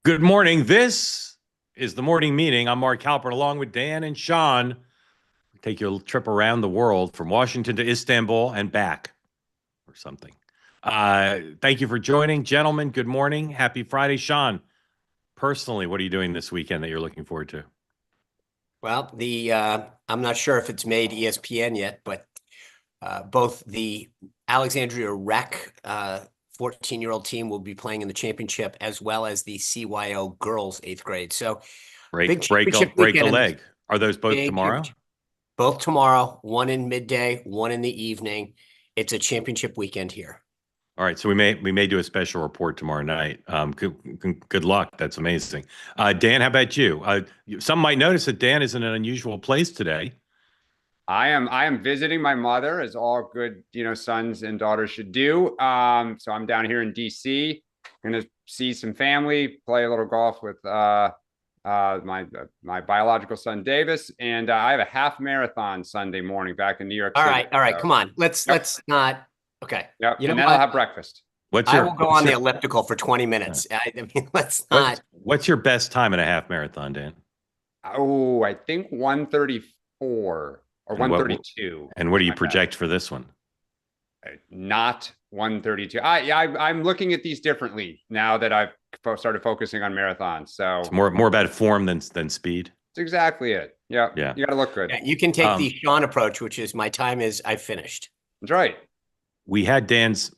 Good morning. This is the morning meeting. I'm Mark Halperin, along with Dan and Sean. We take you a trip around the world from Washington to Istanbul and back or something. Thank you for joining. Gentlemen, good morning. Happy Friday. Sean, personally, what are you doing this weekend that you're looking forward to? Well, I'm not sure if it's made ESPN yet, but both the Alexandria Rec 14-year-old team will be playing in the championship, as well as the CYO girls 8th grade. So big championship Break a weekend. leg. Are those both tomorrow? Both tomorrow, one in midday, one in the evening. It's a championship weekend here. All right, so we may do a special report tomorrow night. Good luck. That's amazing. Dan, how about you? Some might notice that Dan is in an unusual place today. I am visiting my mother, as all good, sons and daughters should do. So I'm down here in DC, gonna see some family, play a little golf with my biological son Davis, and I have a half marathon Sunday morning back in New York City. All right, come on. Let's not. Okay. Yep. And then I'll have breakfast. I will go on the elliptical for 20 minutes. I mean, let's not. What's your best time in a half marathon, Dan? Oh, I think 134 or 132. And what do you project for this one? Not 132. I'm looking at these differently now that I've started focusing on marathons. So it's more about form than speed. That's exactly it. Yeah. You got to look good. Yeah, you can take the Sean approach, which is my time is I've finished. That's right. We had Dan's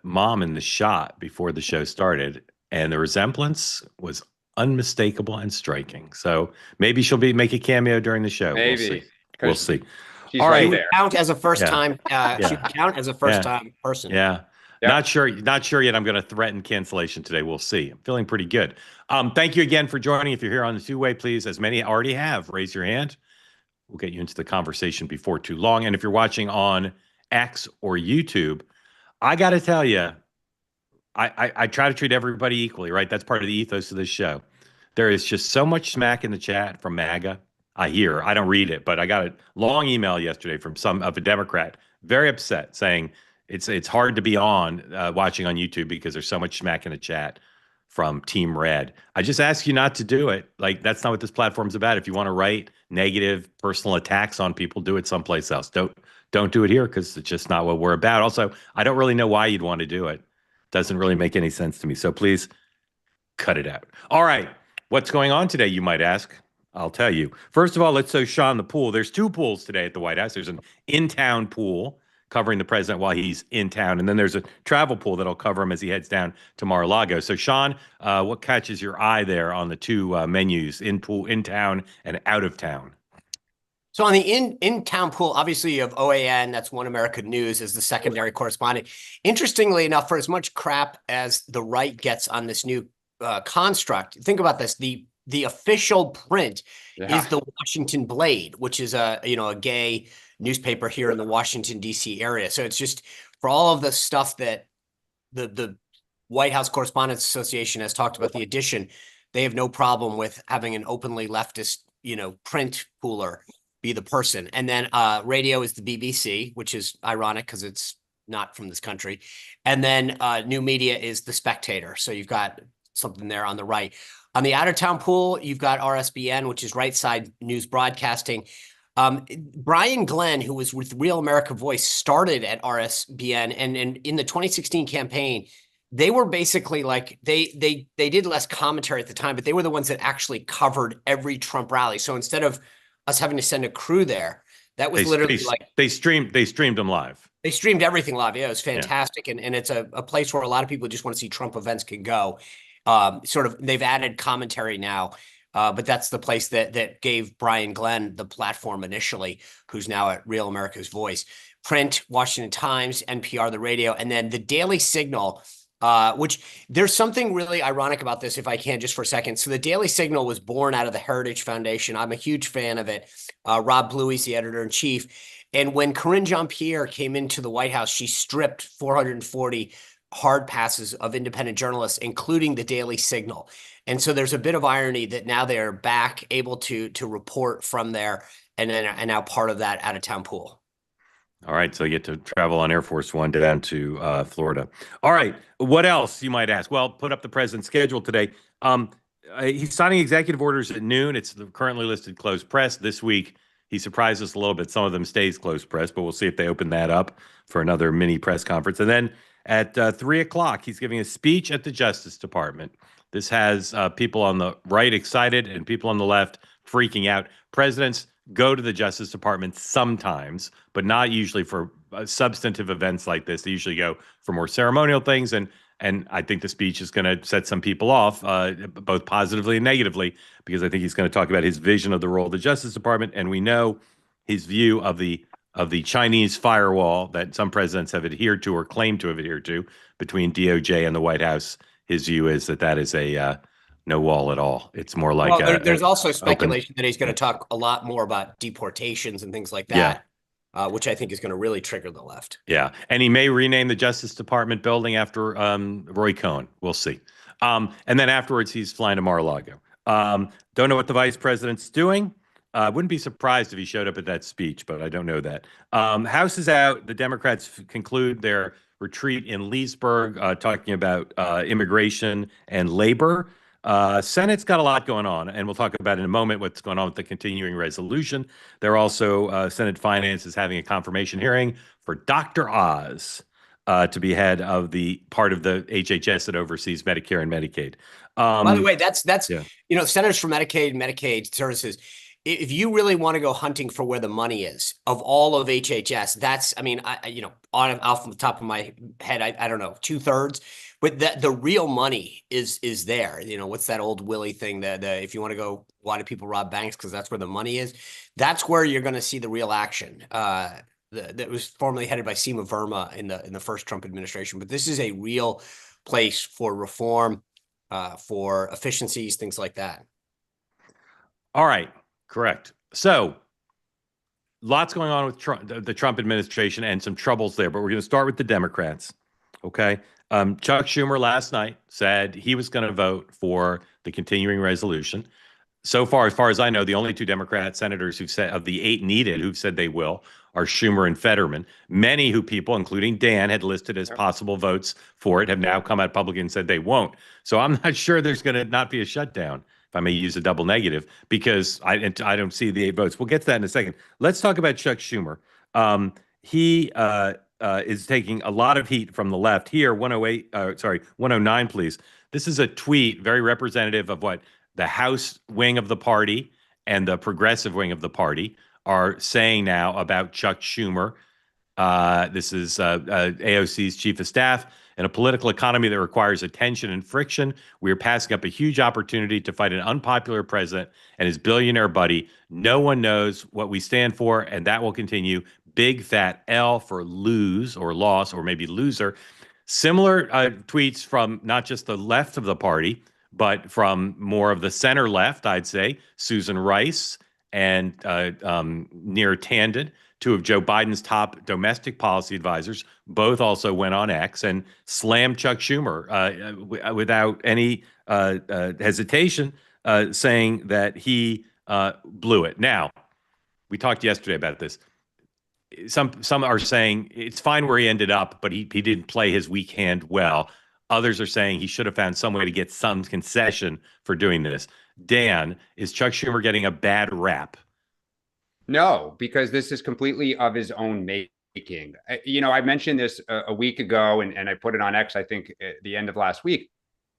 mom in the shot before the show started, and the resemblance was unmistakable and striking. So maybe she'll make a cameo during the show. Maybe. We'll see. She's all right there. Count as a first time. She count as a first time person. Yeah. Yep. Not sure yet. I'm going to threaten cancellation today. We'll see. I'm feeling pretty good. Thank you again for joining. If you're here on the two-way, please, as many already have, raise your hand. We'll get you into the conversation before too long. And if you're watching on X or YouTube, I got to tell you, I try to treat everybody equally, right? That's part of the ethos of this show. There is just so much smack in the chat from MAGA. I don't read it, but I got a long email yesterday from a Democrat, very upset, saying it's hard to be on watching on YouTube because there's so much smack in the chat from Team Red. I just ask you not to do it. Like, that's not what this platform's about. If you want to write negative personal attacks on people, do it someplace else. Don't do it here, because it's just not what we're about. Also, I don't really know why you'd want to do it. Doesn't really make any sense to me. So please cut it out. All right. What's going on today, you might ask? I'll tell you. First of all, let's show Sean the pool. There's two pools today at the White House. There's an in-town pool covering the president while he's in town, and then there's a travel pool that'll cover him as he heads down to Mar-a-Lago. So, Sean, what catches your eye there on the two menus, in town and out of town? So on the in-town pool, obviously you have OAN, that's One America News, as the secondary correspondent. Interestingly enough, for as much crap as the right gets on this new construct, think about this: the official print is the Washington Blade, which is a gay newspaper here in the Washington D.C. area. So it's just, for all of the stuff that the White House Correspondents Association has talked about, the edition, they have no problem with having an openly leftist print pooler be the person. And then radio is the BBC, which is ironic because it's not from this country. And then new media is the Spectator. So you've got something there on the right. On the out-of-town pool, you've got RSBN, which is Right Side News Broadcasting. Brian Glenn, who was with Real America Voice, started at RSBN, and in the 2016 campaign, they were basically like, they did less commentary at the time, but they were the ones that actually covered every Trump rally. So instead of us having to send a crew there, that was literally they streamed them live. They streamed everything live. Yeah, it was fantastic. And it's a place where a lot of people just want to see Trump events can go. They've added commentary now, but that's the place that gave Brian Glenn the platform initially, who's now at Real America's Voice. Print, Washington Times, NPR, the radio, and then the Daily Signal, which there's something really ironic about this, if I can, just for a second. So the Daily Signal was born out of the Heritage Foundation. I'm a huge fan of it. Rob Bluey's the editor-in-chief. And when Karine Jean-Pierre came into the White House, she stripped 440 hard passes of independent journalists, including the Daily Signal. And so there's a bit of irony that now they're back able to report from there and now part of that out-of-town pool. All right, so you get to travel on Air Force One down to Florida. All right, what else you might ask? Well, put up the president's schedule today. Um, he's signing executive orders at noon. It's the currently listed closed press. This week, he surprised us a little bit. Some of them stays closed press, but we'll see if they open that up for another mini press conference. And then at 3 o'clock, he's giving a speech at the Justice Department. This has people on the right excited and people on the left freaking out. Presidents go to the Justice Department sometimes, but not usually for substantive events like this. They usually go for more ceremonial things, and I think the speech is going to set some people off, both positively and negatively, because I think he's going to talk about his vision of the role of the Justice Department, and we know his view of the Chinese firewall that some presidents have adhered to or claimed to have adhered to between DOJ and the White House. His view is that that is a no wall at all. It's more like there's also open, speculation that he's going to talk a lot more about deportations and things like that, which I think is going to really trigger the left. Yeah, and he may rename the Justice Department building after Roy Cohn. We'll see. And then afterwards, he's flying to Mar-a-Lago. Don't know what the vice president's doing. Wouldn't be surprised if he showed up at that speech, but I don't know that. House is out. The Democrats conclude their retreat in Leesburg, talking about immigration and labor. Senate's got a lot going on, and we'll talk about in a moment what's going on with the continuing resolution. They're also, Senate Finance is having a confirmation hearing for Dr. Oz to be head of the part of the HHS that oversees Medicare and Medicaid. By the way, that's yeah. Centers for Medicaid Services. If you really want to go hunting for where the money is of all of HHS, that's, I mean, off the top of my head, I don't know, 2/3, but the real money is there. What's that old Willie thing that if you want to go, why do people rob banks? Because that's where the money is. That's where you're going to see the real action. That was formerly headed by Seema Verma in the first Trump administration, but this is a real place for reform, for efficiencies, things like that. All right. Correct. So lots going on with the Trump administration and some troubles there, but we're going to start with the Democrats. Okay. Chuck Schumer last night said he was going to vote for the continuing resolution. So far, as far as I know, the only two Democrat senators who've said, of the 8 needed, who've said they will, are Schumer and Fetterman. Many who people, including Dan, had listed as possible votes for it, have now come out publicly and said they won't. So I'm not sure there's going to not be a shutdown, if I may use a double negative, because I don't see the 8 votes. We'll get to that in a second. Let's talk about Chuck Schumer. He is taking a lot of heat from the left here. 109, please. This is a tweet very representative of what the House wing of the party and the progressive wing of the party are saying now about Chuck Schumer. This is AOC's chief of staff. In a political economy that requires attention and friction, we are passing up a huge opportunity to fight an unpopular president and his billionaire buddy. No one knows what we stand for, and that will continue. Big fat L for lose or loss or maybe loser. Similar tweets from not just the left of the party, but from more of the center left, I'd say, Susan Rice and Neera Tanden, two of Joe Biden's top domestic policy advisors, both also went on X and slammed Chuck Schumer without any hesitation, saying that he blew it. Now, we talked yesterday about this. Some are saying it's fine where he ended up, but he didn't play his weak hand well. Others are saying he should have found some way to get some concession for doing this. Dan, is Chuck Schumer getting a bad rap? No, because this is completely of his own making. I mentioned this a week ago, and I put it on X, I think, at the end of last week.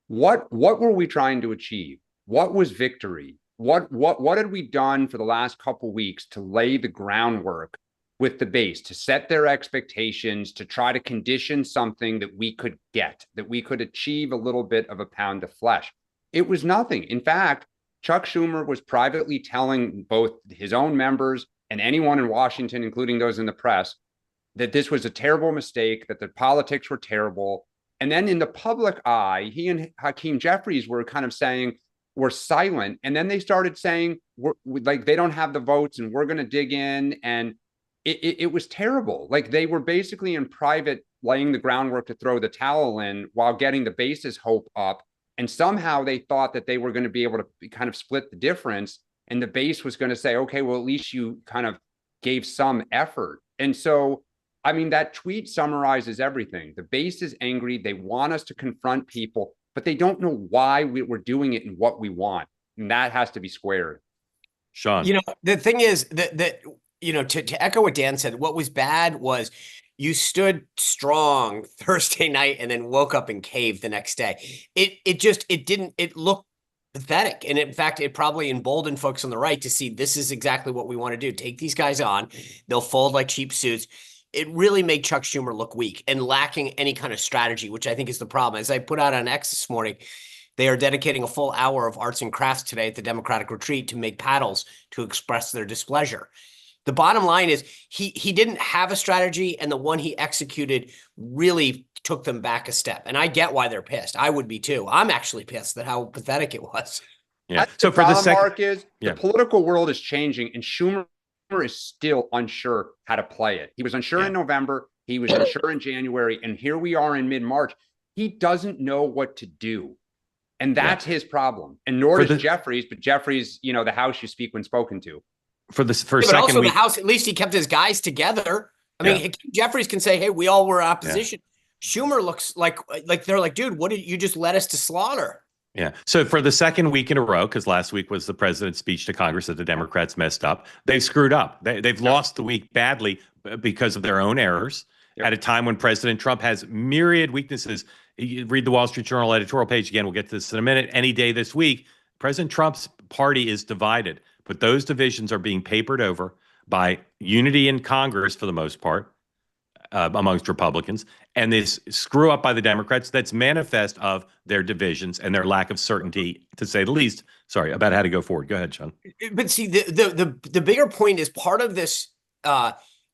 What were we trying to achieve? What was victory? What had we done for the last couple weeks to lay the groundwork with the base, to set their expectations, to try to condition something that we could get, that we could achieve a little bit of a pound of flesh? It was nothing. In fact, Chuck Schumer was privately telling both his own members and anyone in Washington, including those in the press, that this was a terrible mistake, that the politics were terrible. And then in the public eye, he and Hakeem Jeffries were kind of saying, we're silent. And then they started saying, like, they don't have the votes and we're going to dig in. And it was terrible. Like, they were basically in private laying the groundwork to throw the towel in while getting the base's hope up. And somehow they thought that they were going to be able to kind of split the difference. And the base was going to say, okay, well, at least you kind of gave some effort. And so I mean, that tweet summarizes everything. The base is angry. They want us to confront people, but they don't know why we're doing it and what we want. And that has to be squared. Sean. You know, the thing is that you know, to echo what Dan said, what was bad was you stood strong Thursday night and then woke up and caved the next day. It looked pathetic. And in fact, it probably emboldened folks on the right to see this is exactly what we want to do. Take these guys on. They'll fold like cheap suits. It really made Chuck Schumer look weak and lacking any kind of strategy, which I think is the problem. As I put out on X this morning, they are dedicating a full hour of arts and crafts today at the Democratic retreat to make paddles to express their displeasure. The bottom line is he didn't have a strategy, and the one he executed really took them back a step. And I get why they're pissed. I would be too. I'm actually pissed at how pathetic it was. Yeah. So for the second, Mark is the political world is changing, and Schumer is still unsure how to play it. He was unsure in November. He was unsure in January, and here we are in mid-March. He doesn't know what to do. And that's his problem. And nor does Jeffries, but Jeffries, you know, the House you speak when spoken to. But also the House, at least he kept his guys together. I mean, Jeffries can say, hey, we all were opposition. Schumer looks like they're like, dude, what did you just led us to slaughter? Yeah. So for the second week in a row, because last week was the president's speech to Congress that the Democrats messed up, they've screwed up. They've lost the week badly because of their own errors at a time when President Trump has myriad weaknesses. You read the Wall Street Journal editorial page again. We'll get to this in a minute. Any day this week, President Trump's party is divided, but those divisions are being papered over by unity in Congress for the most part amongst Republicans, and this screw up by the Democrats that's manifest of their divisions and their lack of certainty, to say the least. Sorry, about how to go forward. Go ahead, Sean. But see, the bigger point is part of this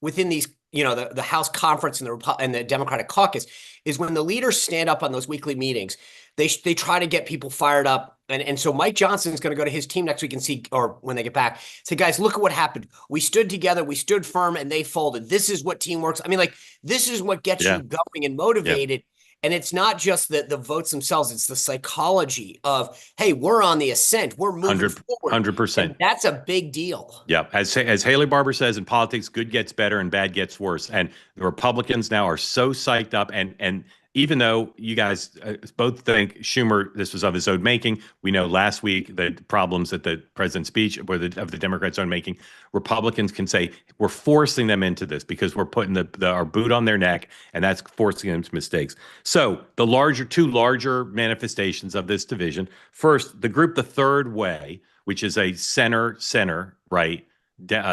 within these, you know, the House conference and the Democratic caucus is when the leaders stand up on those weekly meetings, they try to get people fired up. And so Mike Johnson is going to go to his team next week and see, or when they get back, say, guys, look at what happened. We stood together, we stood firm, and they folded. This is what teamwork's. I mean, like, this is what gets you going and motivated. Yeah. And it's not just the votes themselves. It's the psychology of, hey, we're on the ascent. We're moving forward. 100%. That's a big deal. Yeah. As Haley Barbour says, in politics, good gets better and bad gets worse. And the Republicans now are so psyched up. And even though you guys both think Schumer, this was of his own making, we know last week the problems at the president's speech were of the Democrats' own making. Republicans can say, we're forcing them into this because we're putting our boot on their neck, and that's forcing them to mistakes. So the two larger manifestations of this division. First, the group, the third way, which is a center-right,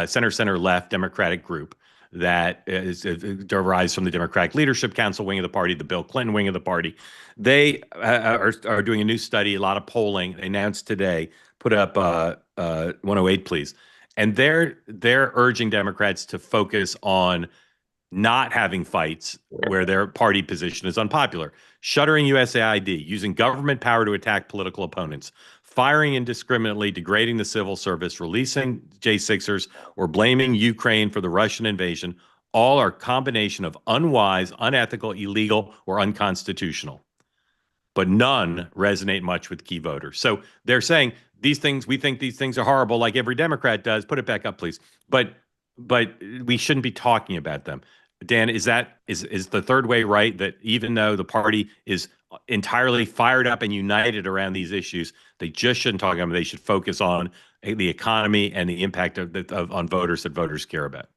center-left Democratic group that derives from the Democratic Leadership Council wing of the party, the Bill Clinton wing of the party. They are doing a new study, a lot of polling. They announced today, put up 108, please. And they're urging Democrats to focus on not having fights where their party position is unpopular, shuttering USAID, using government power to attack political opponents, firing indiscriminately, degrading the civil service, releasing J6ers, or blaming Ukraine for the Russian invasion, all are a combination of unwise, unethical, illegal, or unconstitutional. But none resonate much with key voters. So they're saying these things, we think these things are horrible, like every Democrat does. Put it back up, please. But we shouldn't be talking about them. Dan, is the third way right, that even though the party is entirely fired up and united around these issues, they just shouldn't talk about them? They should focus on the economy and the impact on voters that voters care about?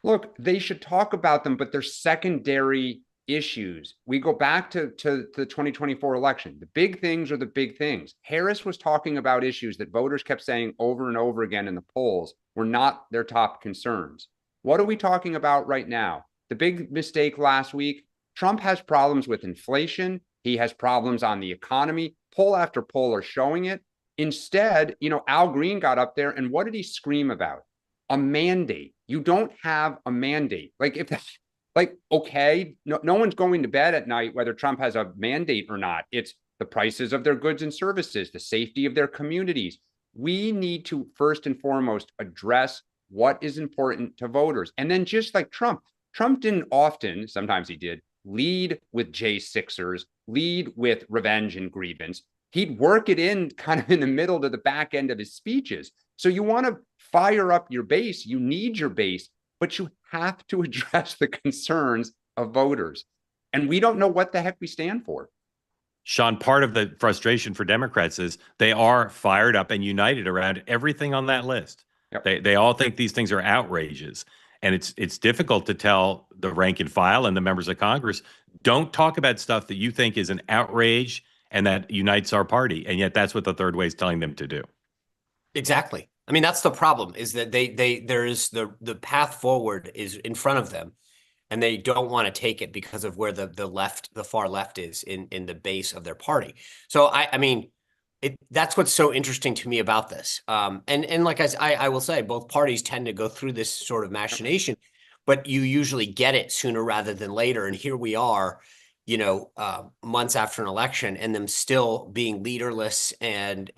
Look, they should talk about them, but they're secondary issues. We go back to the 2024 election. The big things are the big things. Harris was talking about issues that voters kept saying over and over again in the polls were not their top concerns. What are we talking about right now? The big mistake last week, Trump has problems with inflation. He has problems on the economy. Poll after poll are showing it. Instead, you know, Al Green got up there, and what did he scream about? A mandate. You don't have a mandate. Okay, no one's going to bed at night whether Trump has a mandate or not. It's the prices of their goods and services, the safety of their communities. We need to first and foremost address what is important to voters. And then, just like Trump didn't often, sometimes he did, lead with J6ers, lead with revenge and grievance. He'd work it in kind of in the middle to the back end of his speeches. So you want to fire up your base. You need your base, but you have to address the concerns of voters. And we don't know what the heck we stand for. Sean, part of the frustration for Democrats is they are fired up and united around everything on that list. Yep. They all think these things are outrages. And it's difficult to tell the rank and file and the members of Congress, don't talk about stuff that you think is an outrage and that unites our party. And yet that's what the third way is telling them to do. Exactly. I mean, that's the problem, is that there is the path forward is in front of them, and they don't want to take it because of where the far left is in the base of their party. So I mean, that's what's so interesting to me about this. And like I will say, both parties tend to go through this sort of machination, but you usually get it sooner rather than later. And here we are, months after an election, and them still being leaderless and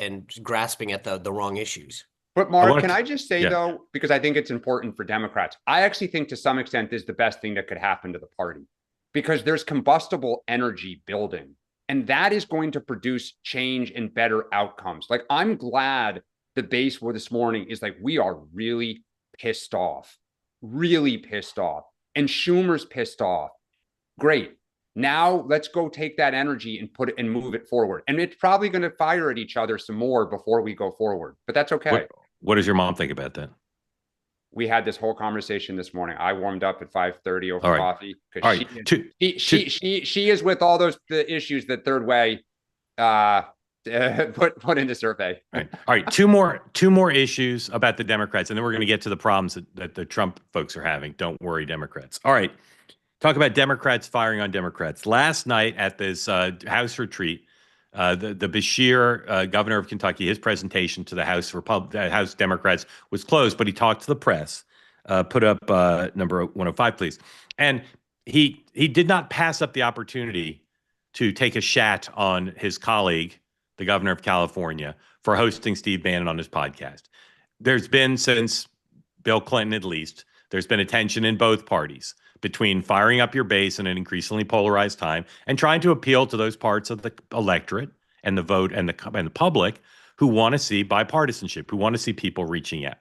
grasping at the wrong issues. But Mark, can I just say, though, because I think it's important for Democrats, I actually think to some extent this is the best thing that could happen to the party, because there's combustible energy building, and that is going to produce change and better outcomes. Like, I'm glad the base for this morning is like, we are really pissed off, and Schumer's pissed off. Great. Now let's go take that energy and put it and move it forward. And it's probably going to fire at each other some more before we go forward, but that's okay. What does your mom think about that? We had this whole conversation this morning. I warmed up at 5:30 over coffee because she is with all the issues that third way put into survey. All right. Two more issues about the Democrats, and then we're going to get to the problems that the Trump folks are having. Don't worry, Democrats. All right. Talk about Democrats firing on Democrats. Last night at this House retreat, the Beshear, governor of Kentucky, his presentation to the House Democrats was closed, but he talked to the press. Put up number 105, please. And he did not pass up the opportunity to take a shat on his colleague, the governor of California, for hosting Steve Bannon on his podcast. There's been, since Bill Clinton at least, there's been a tension in both parties between firing up your base in an increasingly polarized time and trying to appeal to those parts of the electorate and the vote and the public who want to see bipartisanship, who want to see people reaching out.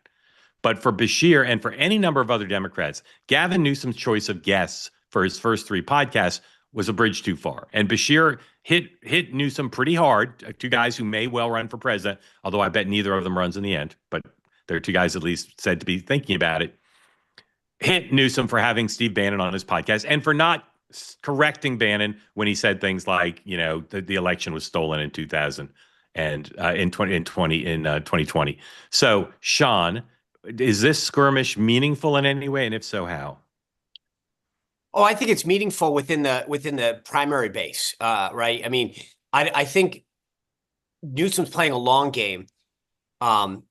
But for Beshear and for any number of other Democrats, Gavin Newsom's choice of guests for his first three podcasts was a bridge too far. And Beshear hit Newsom pretty hard, two guys who may well run for president, although I bet neither of them runs in the end. But there are two guys at least said to be thinking about it. Hit Newsom for having Steve Bannon on his podcast and for not correcting Bannon when he said things like, the election was stolen in 2000 and in 2020. So, Sean, is this skirmish meaningful in any way, and if so, how? Oh, I think it's meaningful within the primary base, right? I mean, I think Newsom's playing a long game, and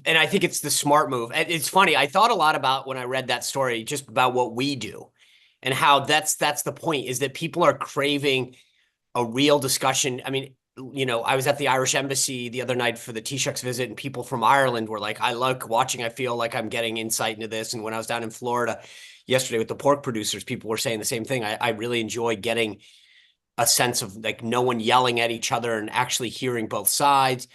I think it's the smart move. And it's funny. I thought a lot about when I read that story, just about what we do and how that's the point, is that people are craving a real discussion. I mean, I was at the Irish embassy the other night for the Taoiseach's visit, and people from Ireland were like, I like watching, I feel like I'm getting insight into this. And when I was down in Florida yesterday with the pork producers, people were saying the same thing. I really enjoy getting a sense of like no one yelling at each other and actually hearing both sides.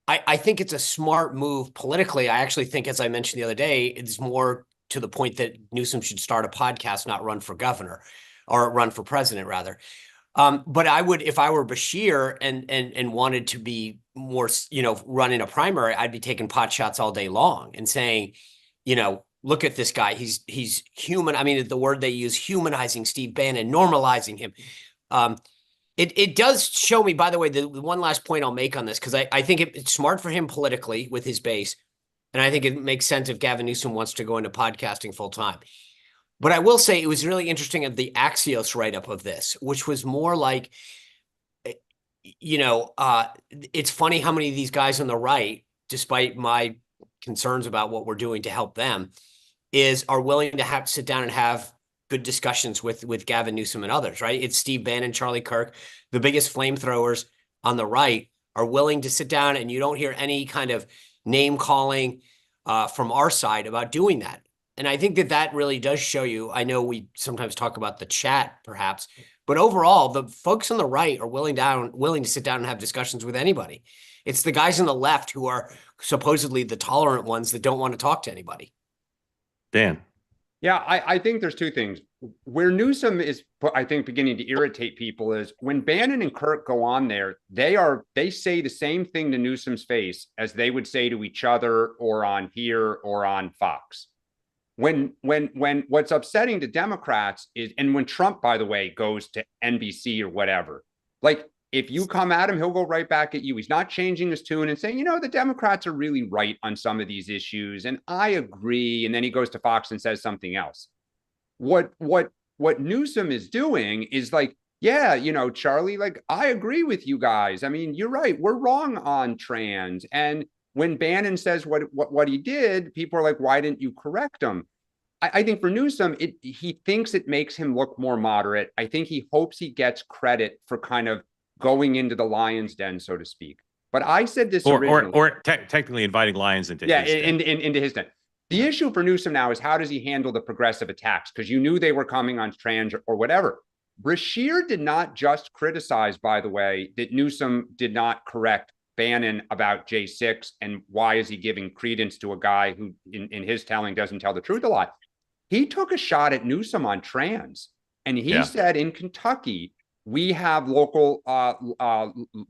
I think it's a smart move politically. I actually think, as I mentioned the other day, it's more to the point that Newsom should start a podcast, not run for governor, or run for president rather. But I would, if I were Beshear and wanted to be more, run in a primary, I'd be taking pot shots all day long and saying, look at this guy. He's human. I mean, the word they use, humanizing Steve Bannon, normalizing him. It does show me, by the way, the one last point I'll make on this, because I think it's smart for him politically with his base. And I think it makes sense if Gavin Newsom wants to go into podcasting full time. But I will say it was really interesting of the Axios write-up of this, which was more like, it's funny how many of these guys on the right, despite my concerns about what we're doing to help them, are willing to sit down and have good discussions with Gavin Newsom and others, right? It's Steve Bannon, Charlie Kirk, the biggest flamethrowers on the right are willing to sit down, and you don't hear any kind of name calling from our side about doing that. And I think that that really does show you, I know we sometimes talk about the chat perhaps, but overall the folks on the right are willing to sit down and have discussions with anybody. It's the guys on the left who are supposedly the tolerant ones that don't want to talk to anybody. Dan. Yeah, I think there's two things. Where Newsom is, I think, beginning to irritate people is when Bannon and Kirk go on there, they say the same thing to Newsom's face as they would say to each other or on here or on Fox. When what's upsetting to Democrats is, and when Trump, by the way, goes to NBC or whatever, like if you come at him, he'll go right back at you. He's not changing his tune and saying, the Democrats are really right on some of these issues, and I agree. And then he goes to Fox and says something else. What Newsom is doing is like, yeah, Charlie, like, I agree with you guys. I mean, you're right. We're wrong on trans. And when Bannon says what he did, people are like, why didn't you correct him? I think for Newsom, he thinks it makes him look more moderate. I think he hopes he gets credit for kind of going into the lion's den, so to speak. But I said this or technically inviting lions into his den. into his den. The issue for Newsom now is how does he handle the progressive attacks? Because you knew they were coming on trans or whatever. Beshear did not just criticize, by the way, that Newsom did not correct Bannon about J6 and why is he giving credence to a guy who in his telling doesn't tell the truth a lot. He took a shot at Newsom on trans, and he said in Kentucky, we have local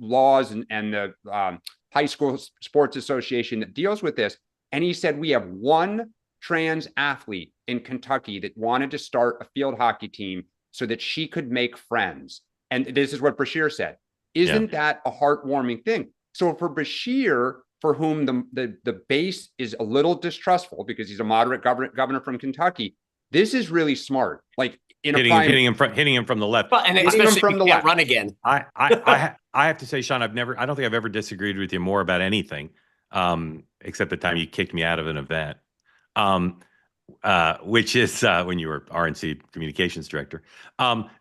laws and the high school sports association that deals with this. And he said, we have one trans athlete in Kentucky that wanted to start a field hockey team so that she could make friends. And this is what Beshear said. Isn't that a heartwarming thing? So for Beshear, for whom the base is a little distrustful because he's a moderate governor from Kentucky, this is really smart. Like hitting him from the left, and especially from the left, run again. I have to say, Sean, I don't think I've ever disagreed with you more about anything, except the time you kicked me out of an event, which is when you were RNC communications director,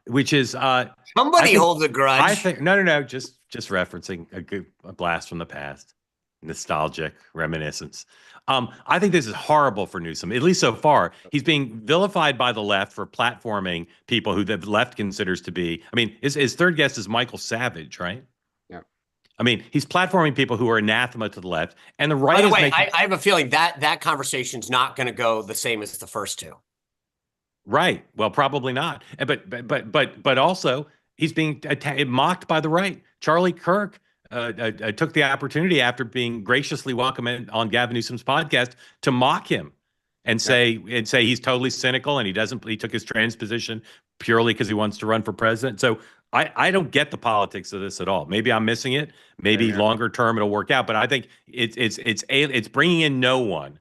which is somebody holds a grudge. I think no, just referencing a blast from the past, nostalgic reminiscence. I think this is horrible for Newsom, at least so far. He's being vilified by the left for platforming people who the left considers to be, I mean, his third guest is Michael Savage, right? Yeah. I mean, he's platforming people who are anathema to the left, and the right By the is way, making... I have a feeling that conversation's not going to go the same as the first two. Right. Well, probably not. But also, he's being mocked by the right. Charlie Kirk took the opportunity after being graciously welcomed on Gavin Newsom's podcast to mock him and say he's totally cynical and he took his trans position purely because he wants to run for president. So I don't get the politics of this at all. Maybe I'm missing it. Maybe longer term it'll work out. But I think it's bringing in no one,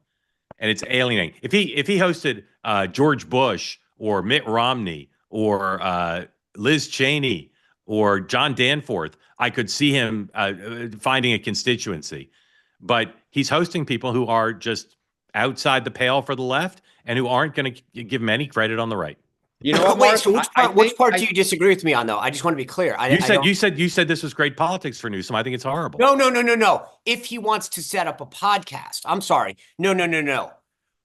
and it's alienating. If he hosted George Bush or Mitt Romney or Liz Cheney or John Danforth, I could see him finding a constituency. But he's hosting people who are just outside the pale for the left and who aren't going to give him any credit on the right. You know what, Wait, Mark? so which part do you disagree with me on, though? I just want to be clear. You said this was great politics for Newsom. I think it's horrible. No. If he wants to set up a podcast, I'm sorry. No.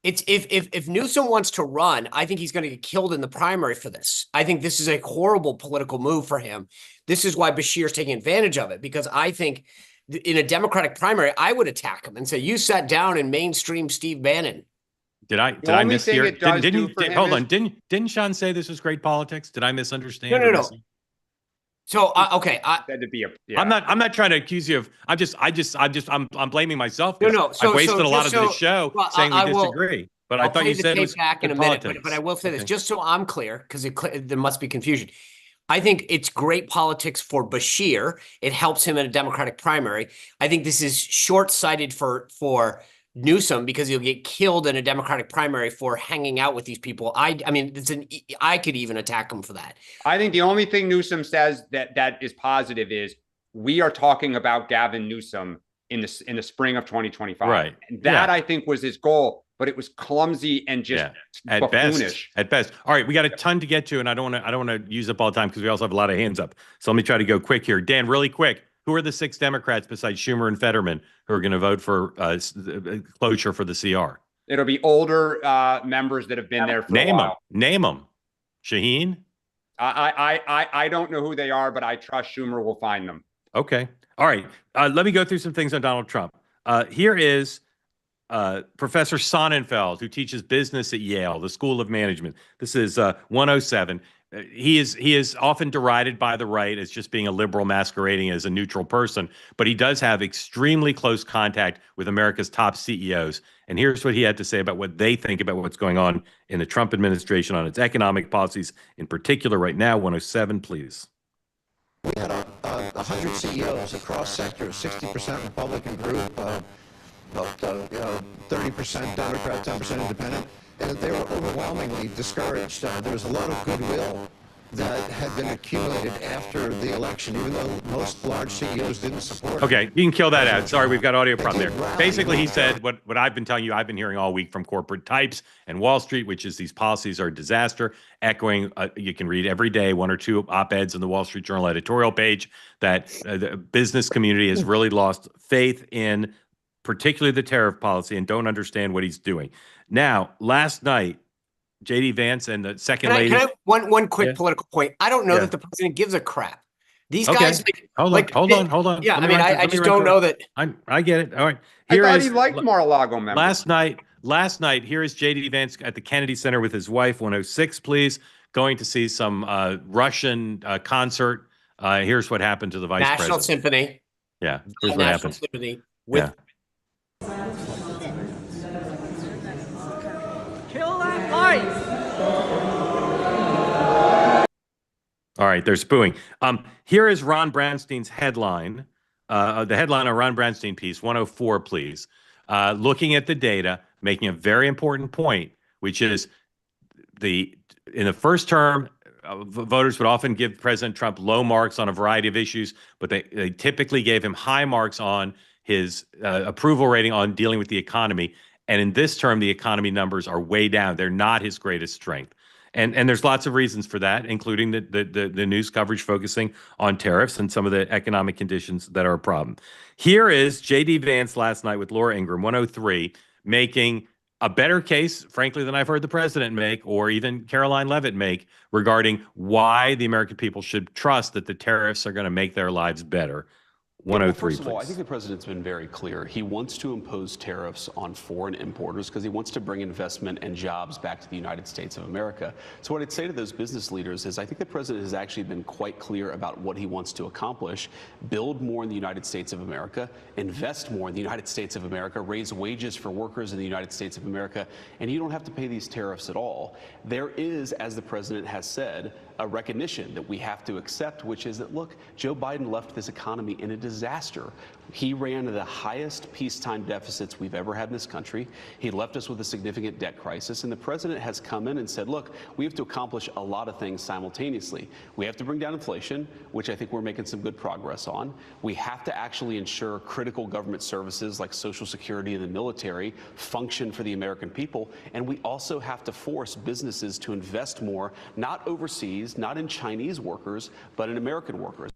It's if Newsom wants to run, I think he's going to get killed in the primary for this. I think this is a horrible political move for him. This is why Beshear's taking advantage of it, because I think in a Democratic primary, I would attack him and say, you sat down and mainstream Steve Bannon. Did I mishear? Hold on. Didn't Sean say this was great politics? Did I misunderstand? No. So okay, I'm not trying to accuse you of. I'm blaming myself. No. I wasted a lot of the show saying we disagree. But I thought you said it was back in a minute. But I will say this just so I'm clear, because there must be confusion. I think it's great politics for Beshear. It helps him in a Democratic primary. I think this is short-sighted for Newsom because he'll get killed in a Democratic primary for hanging out with these people. I mean, I could even attack him for that. I think the only thing Newsom says that is positive is we are talking about Gavin Newsom in the spring of 2025. Right. And that I think was his goal, but it was clumsy and just buffoonish. At best. All right, we got a ton to get to, and I don't want to use up all the time because we also have a lot of hands up. So let me try to go quick here. Dan, really quick. Who are the 6 Democrats besides Schumer and Fetterman who are going to vote for closure for the CR? It'll be older members that have been there for a while. Name them. Shaheen? I don't know who they are, but I trust Schumer will find them. Okay. All right. Let me go through some things on Donald Trump. Here is Professor Sonnenfeld, who teaches business at Yale, the School of Management. This is 107. He is often derided by the right as just being a liberal masquerading as a neutral person, but he does have extremely close contact with America's top CEOs. And here's what he had to say about what they think about what's going on in the Trump administration on its economic policies, in particular right now. 107, please. We had 100 CEOs across sectors, 60% Republican group, about 30% Democrat, 10% Independent, and they were overwhelmingly discouraged. There was a lot of goodwill that had been accumulated after the election, even though most large CEOs didn't support it. Okay, you can kill that out. Sorry, we've got audio problem there. Basically, he said what I've been telling you, I've been hearing all week from corporate types and Wall Street, which is these policies are a disaster, echoing, you can read every day, one or two op-eds in the Wall Street Journal editorial page, that the business community has really lost faith in particularly the tariff policy and don't understand what he's doing. Now, last night, J.D. Vance and the second lady. Can I one quick political point? I don't know that the president gives a crap. These guys, hold on. Yeah, I mean, I just don't know that. I get it. All right. I thought he liked Mar-a-Lago members. Last night, here is J.D. Vance at the Kennedy Center with his wife, 106, please, going to see some Russian concert. Here's what happened to the vice president. National Symphony. Yeah, here's what happened. Symphony with. Kill that light! All right, they're spooing. Here is Ron Brownstein's headline, the headline of Ron Brownstein piece, 104, please. Looking at the data, making a very important point, which is in the first term, voters would often give President Trump low marks on a variety of issues, but they typically gave him high marks on his approval rating on dealing with the economy. And in this term, the economy numbers are way down. They're not his greatest strength. And there's lots of reasons for that, including the news coverage focusing on tariffs and some of the economic conditions that are a problem. Here is J.D. Vance last night with Laura Ingraham, 103, making a better case, frankly, than I've heard the president make or even Caroline Leavitt make regarding why the American people should trust that the tariffs are going to make their lives better. 103, First of all, please. I think the president's been very clear. He wants to impose tariffs on foreign importers because he wants to bring investment and jobs back to the United States of America. So what I'd say to those business leaders is I think the president has actually been quite clear about what he wants to accomplish: build more in the United States of America, invest more in the United States of America, raise wages for workers in the United States of America, and you don't have to pay these tariffs at all. There is, as the president has said, a recognition that we have to accept, which is that, look, Joe Biden left this economy in a disaster. He ran the highest peacetime deficits we've ever had in this country. He left us with a significant debt crisis. And the president has come in and said, look, we have to accomplish a lot of things simultaneously. We have to bring down inflation, which I think we're making some good progress on. We have to actually ensure critical government services like Social Security and the military function for the American people. And we also have to force businesses to invest more, not overseas, not in Chinese workers, but in American workers.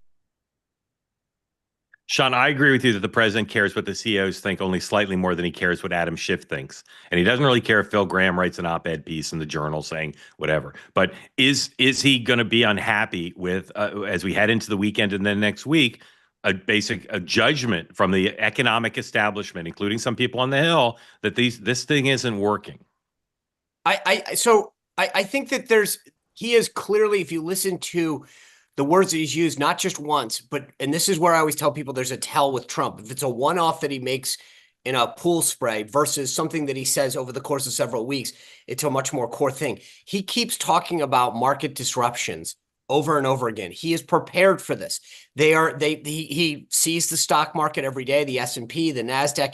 Sean, I agree with you that the president cares what the CEOs think only slightly more than he cares what Adam Schiff thinks. And he doesn't really care if Phil Gramm writes an op-ed piece in the Journal saying whatever. But is he going to be unhappy with, as we head into the weekend and then next week, a judgment from the economic establishment, including some people on the Hill, that this thing isn't working? So I think that he is clearly, if you listen to the words that he's used, not just once, and this is where I always tell people there's a tell with Trump. If it's a one-off that he makes in a pool spray versus something that he says over the course of several weeks, it's a much more core thing. He keeps talking about market disruptions over and over again. He is prepared for this. He sees the stock market every day, the S&P, the NASDAQ.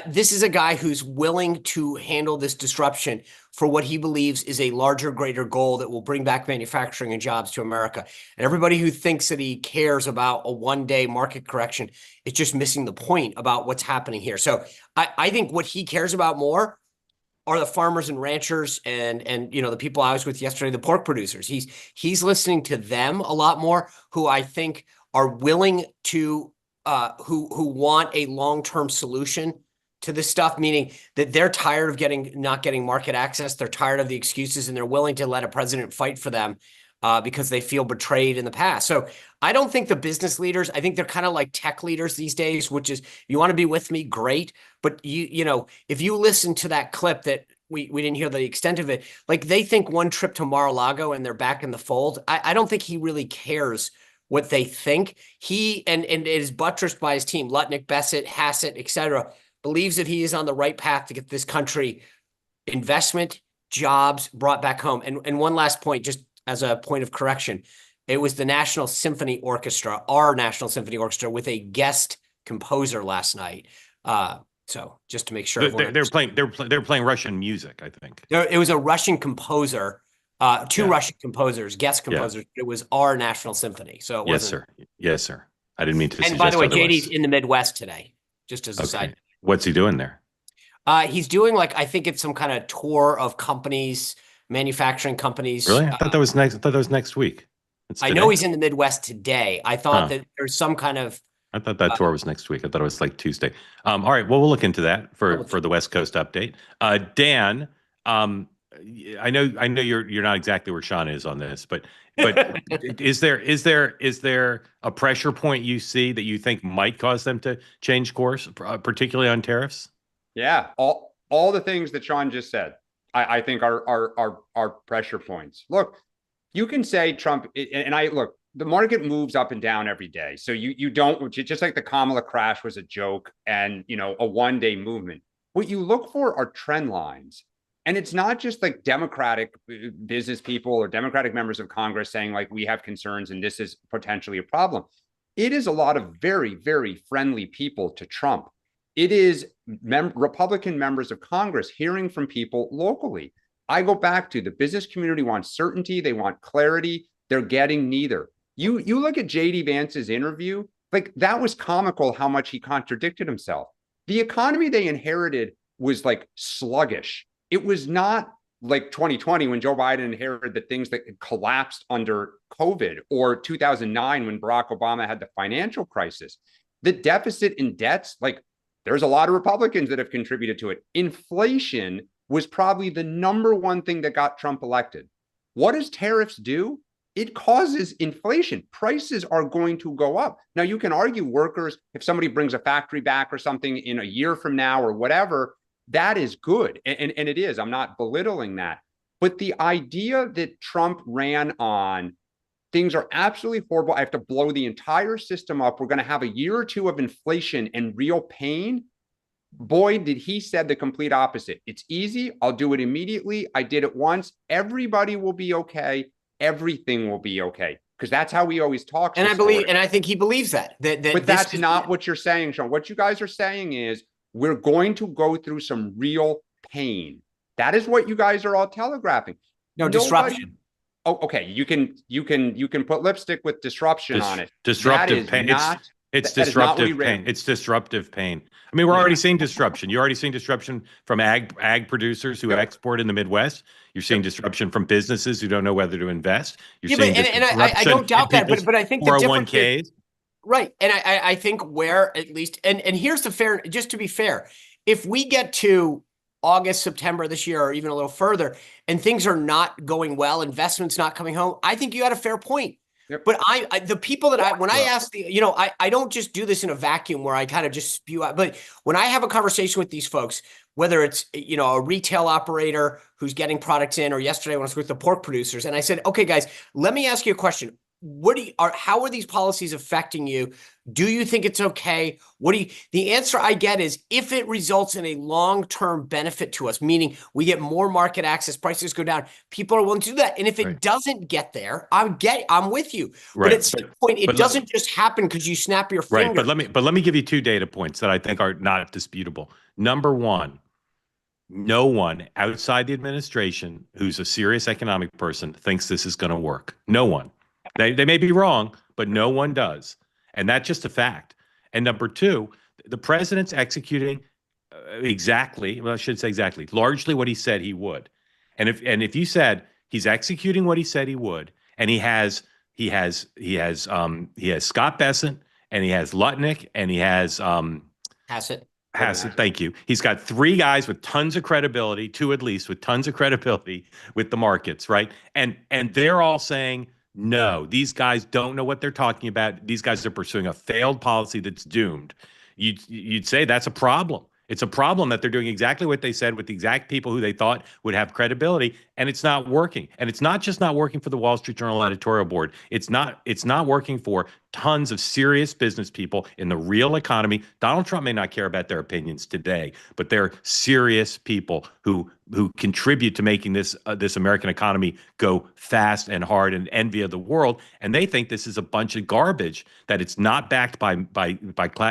This is a guy who's willing to handle this disruption for what he believes is a larger, greater goal that will bring back manufacturing and jobs to America. And everybody who thinks that he cares about a one-day market correction is just missing the point about what's happening here. So I think what he cares about more are the farmers and ranchers and the people I was with yesterday, the pork producers. He's listening to them a lot more, who I think are willing to who want a long-term solution to this stuff, meaning that they're tired of not getting market access. They're tired of the excuses, and they're willing to let a president fight for them because they feel betrayed in the past. So I don't think the business leaders, I think they're kind of like tech leaders these days, which is, you want to be with me, great. But you know, if you listen to that clip that we didn't hear the extent of it, like they think one trip to Mar-a-Lago and they're back in the fold. I don't think he really cares what they think. He and it is buttressed by his team, Lutnick, Bassett, Hassett, etc., believes that he is on the right path to get this country investment, jobs brought back home. And one last point, just as a point of correction, it was the National Symphony Orchestra, our National Symphony Orchestra, with a guest composer last night. So just to make sure they're playing Russian music, I think. It was a Russian composer, two Russian composers, guest composers. Yeah. It was our National Symphony. So it wasn't. Yes, sir. I didn't mean to. And by the way, JD's in the Midwest today, just as a side. What's he doing there? He's doing I think it's some kind of tour of companies, manufacturing companies. Really? I thought that was next. I thought that was next week. I know he's in the Midwest today. I thought that there's some kind of. I thought that tour was next week. I thought it was like Tuesday. All right. Well, we'll look into that for the West Coast update. Dan, I know you're not exactly where Sean is on this, but is there a pressure point you see that you think might cause them to change course, particularly on tariffs? Yeah, all the things that Sean just said, I think are pressure points. Look, you can say Trump, and look, the market moves up and down every day. So you don't, just like the Kamala crash was a joke and, you know, a one-day movement. What you look for are trend lines. And it's not just like Democratic business people or Democratic members of Congress saying like, we have concerns and this is potentially a problem. It is a lot of very, very friendly people to Trump. It is Republican members of Congress hearing from people locally. I go back to the business community wants certainty. They want clarity. They're getting neither. You look at JD Vance's interview, like that was comical how much he contradicted himself. The economy they inherited was like sluggish. It was not like 2020 when Joe Biden inherited the things that collapsed under COVID, or 2009 when Barack Obama had the financial crisis. The deficit in debts, like there's a lot of Republicans that have contributed to it. Inflation was probably the number one thing that got Trump elected. What does tariffs do? It causes inflation. Prices are going to go up. Now, you can argue workers, if somebody brings a factory back or something in a year from now or whatever, that is good. And it is. I'm not belittling that. But the idea that Trump ran on, things are absolutely horrible, I have to blow the entire system up, we're going to have a year or two of inflation and real pain. Boy, did he said the complete opposite. It's easy. I'll do it immediately. I did it once. Everybody will be okay. Everything will be okay. Because that's how he always talks. And I think he believes that. But that's not what you're saying, Sean. What you guys are saying is we're going to go through some real pain. That is what you guys are all telegraphing. No, disruption. Oh, okay. You can put lipstick with disruption on it. Disruptive pain. It's disruptive pain. It's disruptive pain. I mean, we're already seeing disruption. You're already seeing disruption from ag producers who export in the Midwest. You're seeing disruption from businesses who don't know whether to invest. You're seeing I don't doubt that, but I think the difference 401ks. Right. And I think where at least, and here's the fair, just to be fair, if we get to August, September this year, or even a little further, and things are not going well, investments not coming home, I think you had a fair point. Yep. But the people that I ask I don't just do this in a vacuum where I kind of just spew out, but when I have a conversation with these folks, whether it's, a retail operator who's getting products in, or yesterday when I was with the pork producers, and I said, okay, guys, let me ask you a question. How are these policies affecting you? Do you think it's okay? The answer I get is if it results in a long-term benefit to us, meaning we get more market access, prices go down, people are willing to do that. And if it doesn't get there, I'm with you. Right. But at some point, it doesn't just happen because you snap your finger. Right. But let me give you two data points that I think are not disputable. Number one, no one outside the administration who's a serious economic person thinks this is going to work. No one. They may be wrong, but no one does. And that's just a fact. And number two, the president's executing largely what he said he would. And if you said he's executing what he said he would, and he has Scott Bessent, and he has Lutnick, and he has has it. Thank you. He's got three guys with tons of credibility, two at least with tons of credibility with the markets, right? And they're all saying, no, these guys don't know what they're talking about. These guys are pursuing a failed policy that's doomed. You'd say that's a problem. It's a problem that they're doing exactly what they said with the exact people who they thought would have credibility, and it's not working. And it's not just not working for the Wall Street Journal editorial board. It's not working for tons of serious business people in the real economy. Donald Trump may not care about their opinions today, but they're serious people who contribute to making this American economy go fast and hard and envy of the world. And they think this is a bunch of garbage, that it's not backed by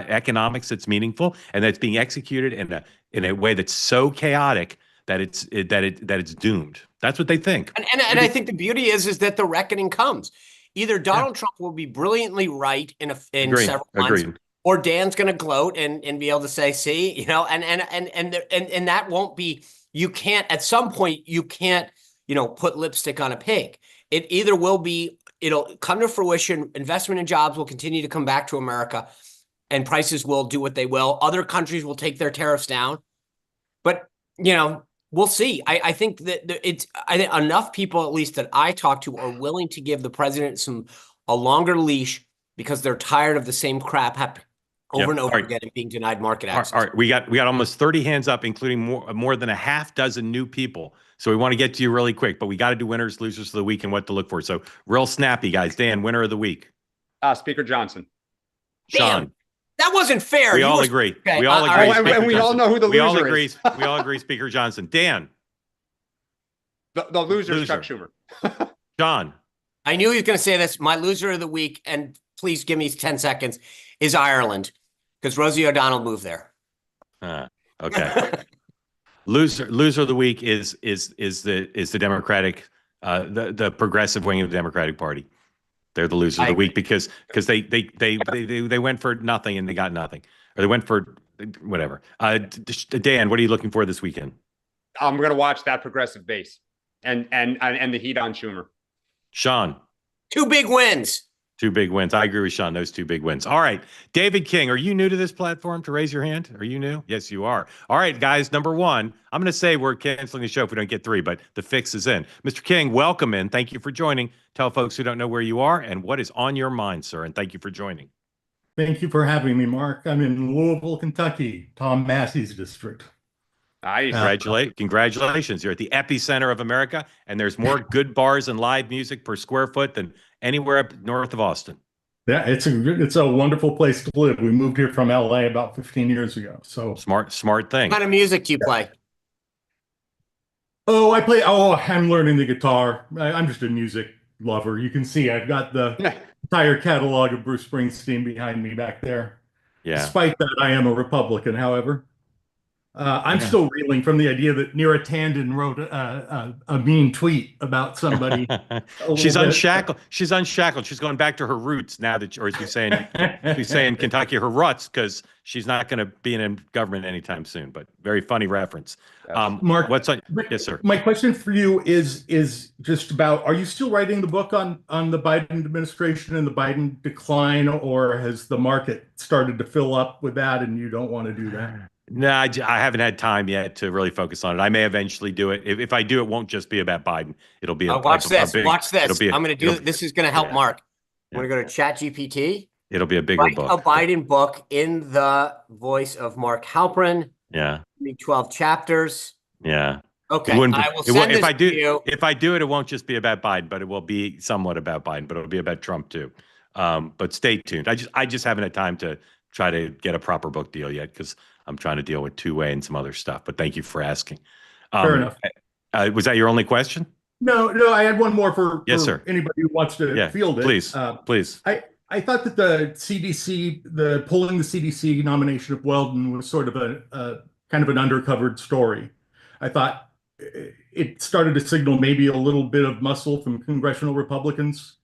economics that's meaningful, and that's being executed in a way that's so chaotic that it's doomed. That's what they think. And I think the beauty is that the reckoning comes. Either Donald Trump will be brilliantly right in several months, or Dan's going to gloat and be able to say, see, you know, and that won't be. You can't, at some point, you can't, you know, put lipstick on a pig. It either will be, it'll come to fruition, investment in jobs will continue to come back to America, and prices will do what they will. Other countries will take their tariffs down. But, you know, we'll see. I think that I think enough people, at least that I talk to, are willing to give the president a longer leash because they're tired of the same crap happening over and over again and being denied market access. All right, we got almost 30 hands up, including more than a half dozen new people. So we want to get to you really quick, but we got to do winners, losers of the week, and what to look for. So real snappy, guys. Dan, winner of the week. Speaker Johnson. Sean. Damn, that wasn't fair. We all agree. Okay. We all agree. And we all know who the loser is. We all agree. Speaker Johnson. Dan. The loser is Chuck Schumer. John. I knew he was going to say this. My loser of the week, and please give me 10 seconds, is Ireland, because Rosie O'Donnell moved there. Okay. Loser of the week is the Democratic, the progressive wing of the Democratic Party. They're the loser of the week because they went for nothing and they got nothing, or they went for whatever. Dan, what are you looking for this weekend? I'm going to watch that progressive base and the heat on Schumer. Sean. 2 big wins. 2 big wins. I agree with Sean. Those 2 big wins. All right. David King, are you new to this platform to raise your hand? Are you new? Yes, you are. All right, guys. Number 1, I'm going to say we're canceling the show if we don't get 3, but the fix is in. Mr. King, welcome in. Thank you for joining. Tell folks who don't know where you are and what is on your mind, sir. And thank you for joining. Thank you for having me, Mark. I'm in Louisville, Kentucky, Tom Massey's district. Nice. Congratulations. You're at the epicenter of America, and there's more good bars and live music per square foot than anywhere up north of Austin. Yeah, it's a wonderful place to live. We moved here from LA about 15 years ago. So smart thing. What kind of music do you play? I'm learning the guitar. I'm just a music lover. You can see I've got the entire catalog of Bruce Springsteen behind me back there. Yeah. Despite that, I am a Republican, however. I'm still reeling from the idea that Neera Tanden wrote a mean tweet about somebody. She's unshackled. She's unshackled. She's going back to her roots now that, or as she's saying Kentucky, her roots, because she's not going to be in government anytime soon. But very funny reference. Mark, what's on? Yes, sir. My question for you is just about: are you still writing the book on the Biden administration and the Biden decline, or has the market started to fill up with that, and you don't want to do that? No, I haven't had time yet to really focus on it. I may eventually do it. If I do, it won't just be about Biden. It'll be watch this. I'm going to do this. Is going to help Mark. I'm going to go to ChatGPT. It'll be a bigger book. A Biden book in the voice of Mark Halperin. Yeah. 12 chapters. Yeah. Okay. I will send this to you. If I do it, it won't just be about Biden, but it will be somewhat about Biden, but it'll be about Trump too. But stay tuned. I just haven't had time to try to get a proper book deal yet because I'm trying to deal with two-way and some other stuff, but thank you for asking. Fair enough. Was that your only question? No, I had one more for sir. Anybody who wants to field it. Please, please. I thought that the CDC, pulling the CDC nomination of Weldon was sort of a kind of an undercovered story. I thought it started to signal maybe a little bit of muscle from congressional Republicans.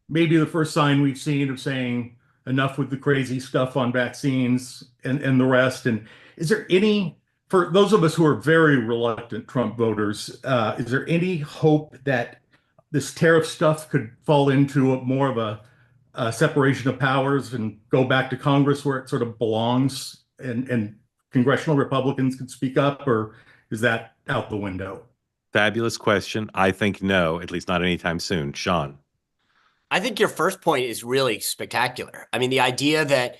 Maybe the first sign we've seen of saying enough with the crazy stuff on vaccines and the rest. And is there any, for those of us who are very reluctant Trump voters, is there any hope that this tariff stuff could fall into more of a separation of powers and go back to Congress where it sort of belongs and congressional Republicans can speak up, or is that out the window? Fabulous question. I think no, at least not anytime soon. Sean. I think your first point is really spectacular. I mean, the idea that,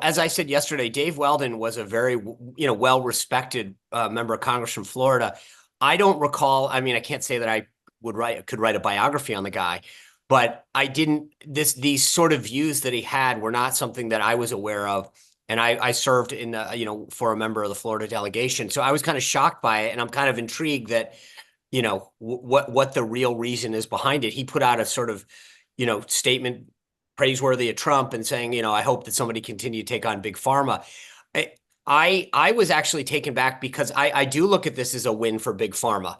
as I said yesterday, Dave Weldon was a very, well-respected member of Congress from Florida. I don't recall. I mean, I can't say that I could write a biography on the guy, but I didn't. These sort of views that he had were not something that I was aware of. And I served in, for a member of the Florida delegation, so I was kind of shocked by it, and I'm kind of intrigued that, what the real reason is behind it. He put out a sort of, statement praiseworthy of Trump and saying, I hope that somebody continue to take on big pharma. I was actually taken back because I do look at this as a win for big pharma,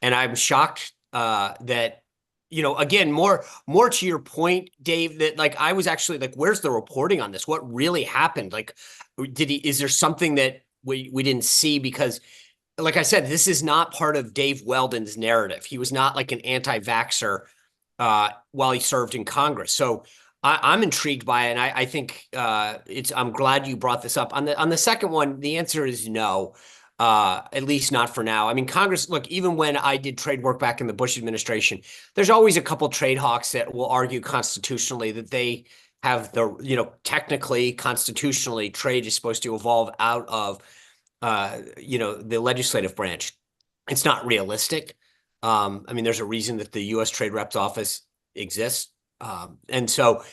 and I'm shocked that, again, more to your point, Dave, that like I was actually like, where's the reporting on this? What really happened? Like, is there something that we didn't see? Because, like I said, this is not part of Dave Weldon's narrative. He was not like an anti-vaxxer while he served in Congress. So I'm intrigued by it, and I think I'm glad you brought this up. On the second one, the answer is no, at least not for now. I mean, Congress, look, even when I did trade work back in the Bush administration, there's always a couple trade hawks that will argue constitutionally that they have technically, constitutionally, trade is supposed to evolve out of, the legislative branch. It's not realistic. I mean, there's a reason that the U.S. Trade Rep's office exists. And so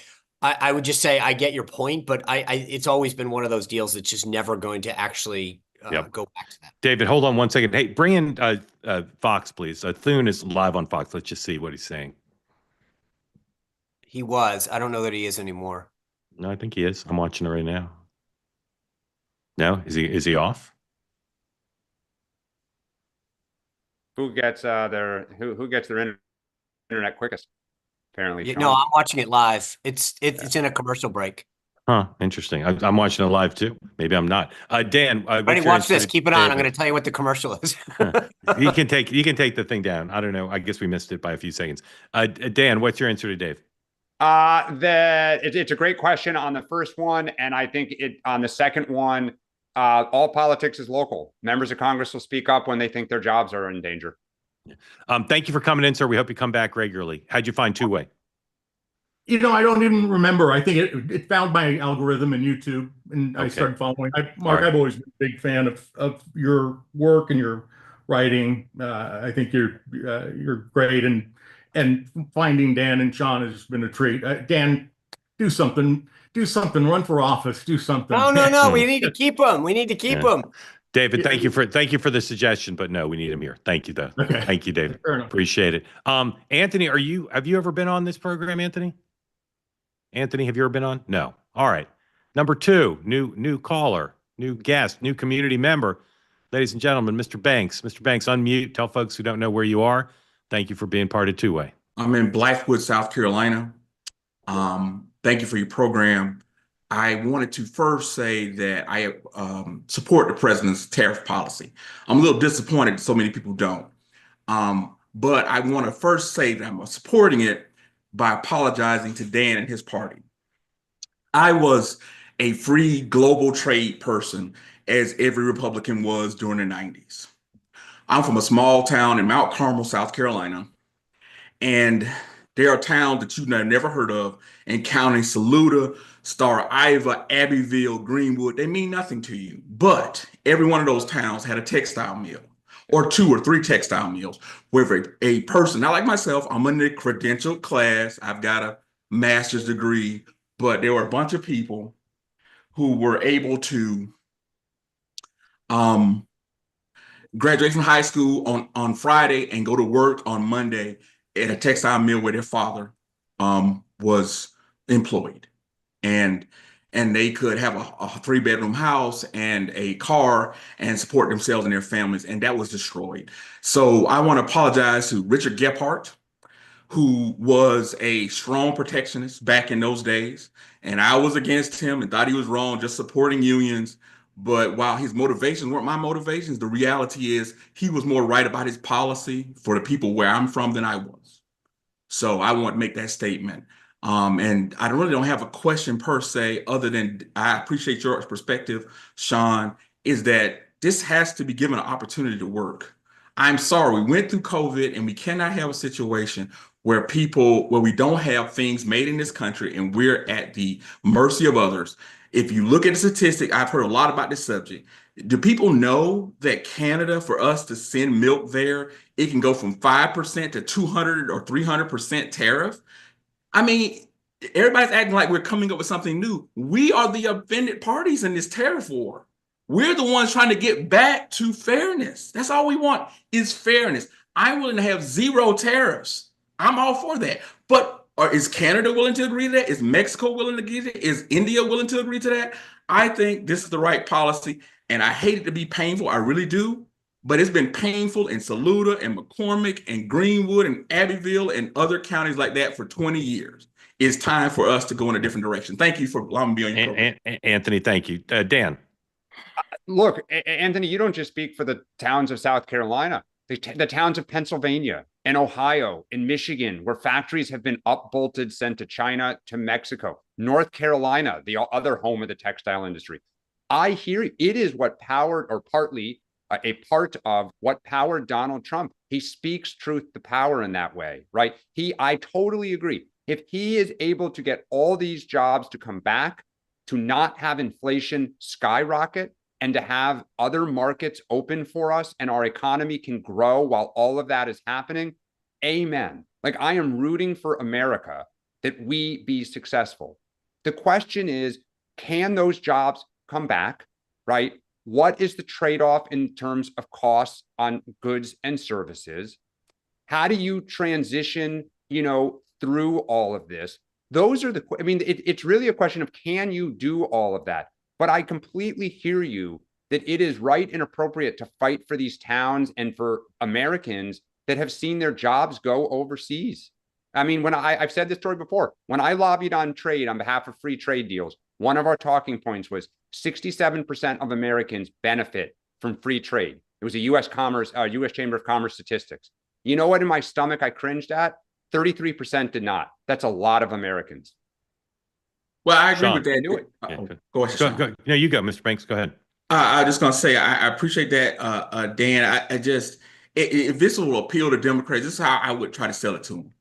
I would just say I get your point, but it's always been one of those deals that's just never going to actually go back to that. David, hold on one second. Hey, bring in Fox, please. Thune is live on Fox. Let's just see what he's saying. He was. I don't know that he is anymore. No, I think he is. I'm watching it right now. No, is he off? Who gets who gets their internet quickest? Apparently, Sean. No, I'm watching it live. It's in a commercial break. Huh? Interesting. I'm watching it live too. Maybe I'm not. Dan, ready? Watch this. Keep it on. I'm going to tell you what the commercial is. You can take the thing down. I don't know. I guess we missed it by a few seconds. Dan, what's your answer to Dave? It's a great question on the first one, and I think on the second one, all politics is local. Members of Congress will speak up when they think their jobs are in danger. Thank you for coming in, sir. We hope you come back regularly. How'd you find two-way? I don't even remember. I think it found my algorithm in YouTube, and I started following. Mark, I've always been a big fan of your work and your writing. I think you're great, and finding Dan and Sean has been a treat. Dan, do something, run for office, do something. No. We need to keep them. David, thank you for the suggestion, but no, we need him here. Thank you, though. Okay. Thank you, David. Appreciate it. Anthony, have you ever been on this program, Anthony? Anthony, have you ever been on? No. All right. Number two, new caller, new guest, new community member. Ladies and gentlemen, Mr. Banks. Mr. Banks, unmute. Tell folks who don't know where you are. Thank you for being part of Two Way. I'm in Blythewood, South Carolina. Thank you for your program. I wanted to first say that I support the president's tariff policy. I'm a little disappointed so many people don't. But I want to first say that I'm supporting it by apologizing to Dan and his party. I was a free global trade person, as every Republican was during the 90s. I'm from a small town in Mount Carmel, South Carolina, and there are towns that you've never heard of in County Saluda, Star Iva, Abbeville, Greenwood. They mean nothing to you, but every one of those towns had a textile mill, or 2 or 3 textile mills, where a person, not like myself, I'm in the credentialed class, I've got a master's degree, but there were a bunch of people who were able to graduate from high school on Friday and go to work on Monday at a textile mill where their father was employed. And they could have a 3-bedroom house and a car and support themselves and their families, and that was destroyed. So I want to apologize to Richard Gephardt, who was a strong protectionist back in those days. And I was against him and thought he was wrong, just supporting unions. But while his motivations weren't my motivations, the reality is he was more right about his policy for the people where I'm from than I was. So I want to make that statement. And I really don't have a question per se, other than I appreciate your perspective, Sean. is that this has to be given an opportunity to work. I'm sorry, we went through COVID and we cannot have a situation where we don't have things made in this country and we're at the mercy of others. If you look at the statistic, I've heard a lot about this subject. Do people know that Canada, for us to send milk there, it can go from 5% to 200 or 300% tariff? I mean, everybody's acting like we're coming up with something new. We are the offended parties in this tariff war. We're the ones trying to get back to fairness. That's all we want is fairness. I'm willing to have zero tariffs. I'm all for that. But is Canada willing to agree to that? Is Mexico willing to agree to that? Is India willing to agree to that? I think this is the right policy, and I hate it to be painful. I really do. But it's been painful in Saluda and McCormick and Greenwood and Abbeville and other counties like that for 20 years. It's time for us to go in a different direction. Thank you for allowing me to be on your program. Anthony, thank you. Dan. Look, Anthony, you don't just speak for the towns of South Carolina, the towns of Pennsylvania and Ohio and Michigan, where factories have been upbolted, sent to China, to Mexico, North Carolina, the other home of the textile industry. I hear it is what powered, or partly a part of what powered Donald Trump. He speaks truth to power in that way, right? I totally agree. If he is able to get all these jobs to come back, to not have inflation skyrocket, and to have other markets open for us and our economy can grow while all of that is happening, amen. Like, I am rooting for America that we be successful. The question is, can those jobs come back, right? What is the trade-off in terms of costs on goods and services? How do you transition, through all of this? Those are it's really a question of, can you do all of that? But I completely hear you that it is right and appropriate to fight for these towns and for Americans that have seen their jobs go overseas. I mean, I've said this story before, when I lobbied on trade on behalf of free trade deals, one of our talking points was 67% of Americans benefit from free trade. It was a U.S. Chamber of Commerce statistics. You know what, in my stomach I cringed at? 33% did not. That's a lot of Americans. Well, I agree Sean. with that. Go ahead. Go. No, you go, Mr. Banks. Go ahead. I was just going to say, I appreciate that, Dan. If this will appeal to Democrats, this is how I would try to sell it to them.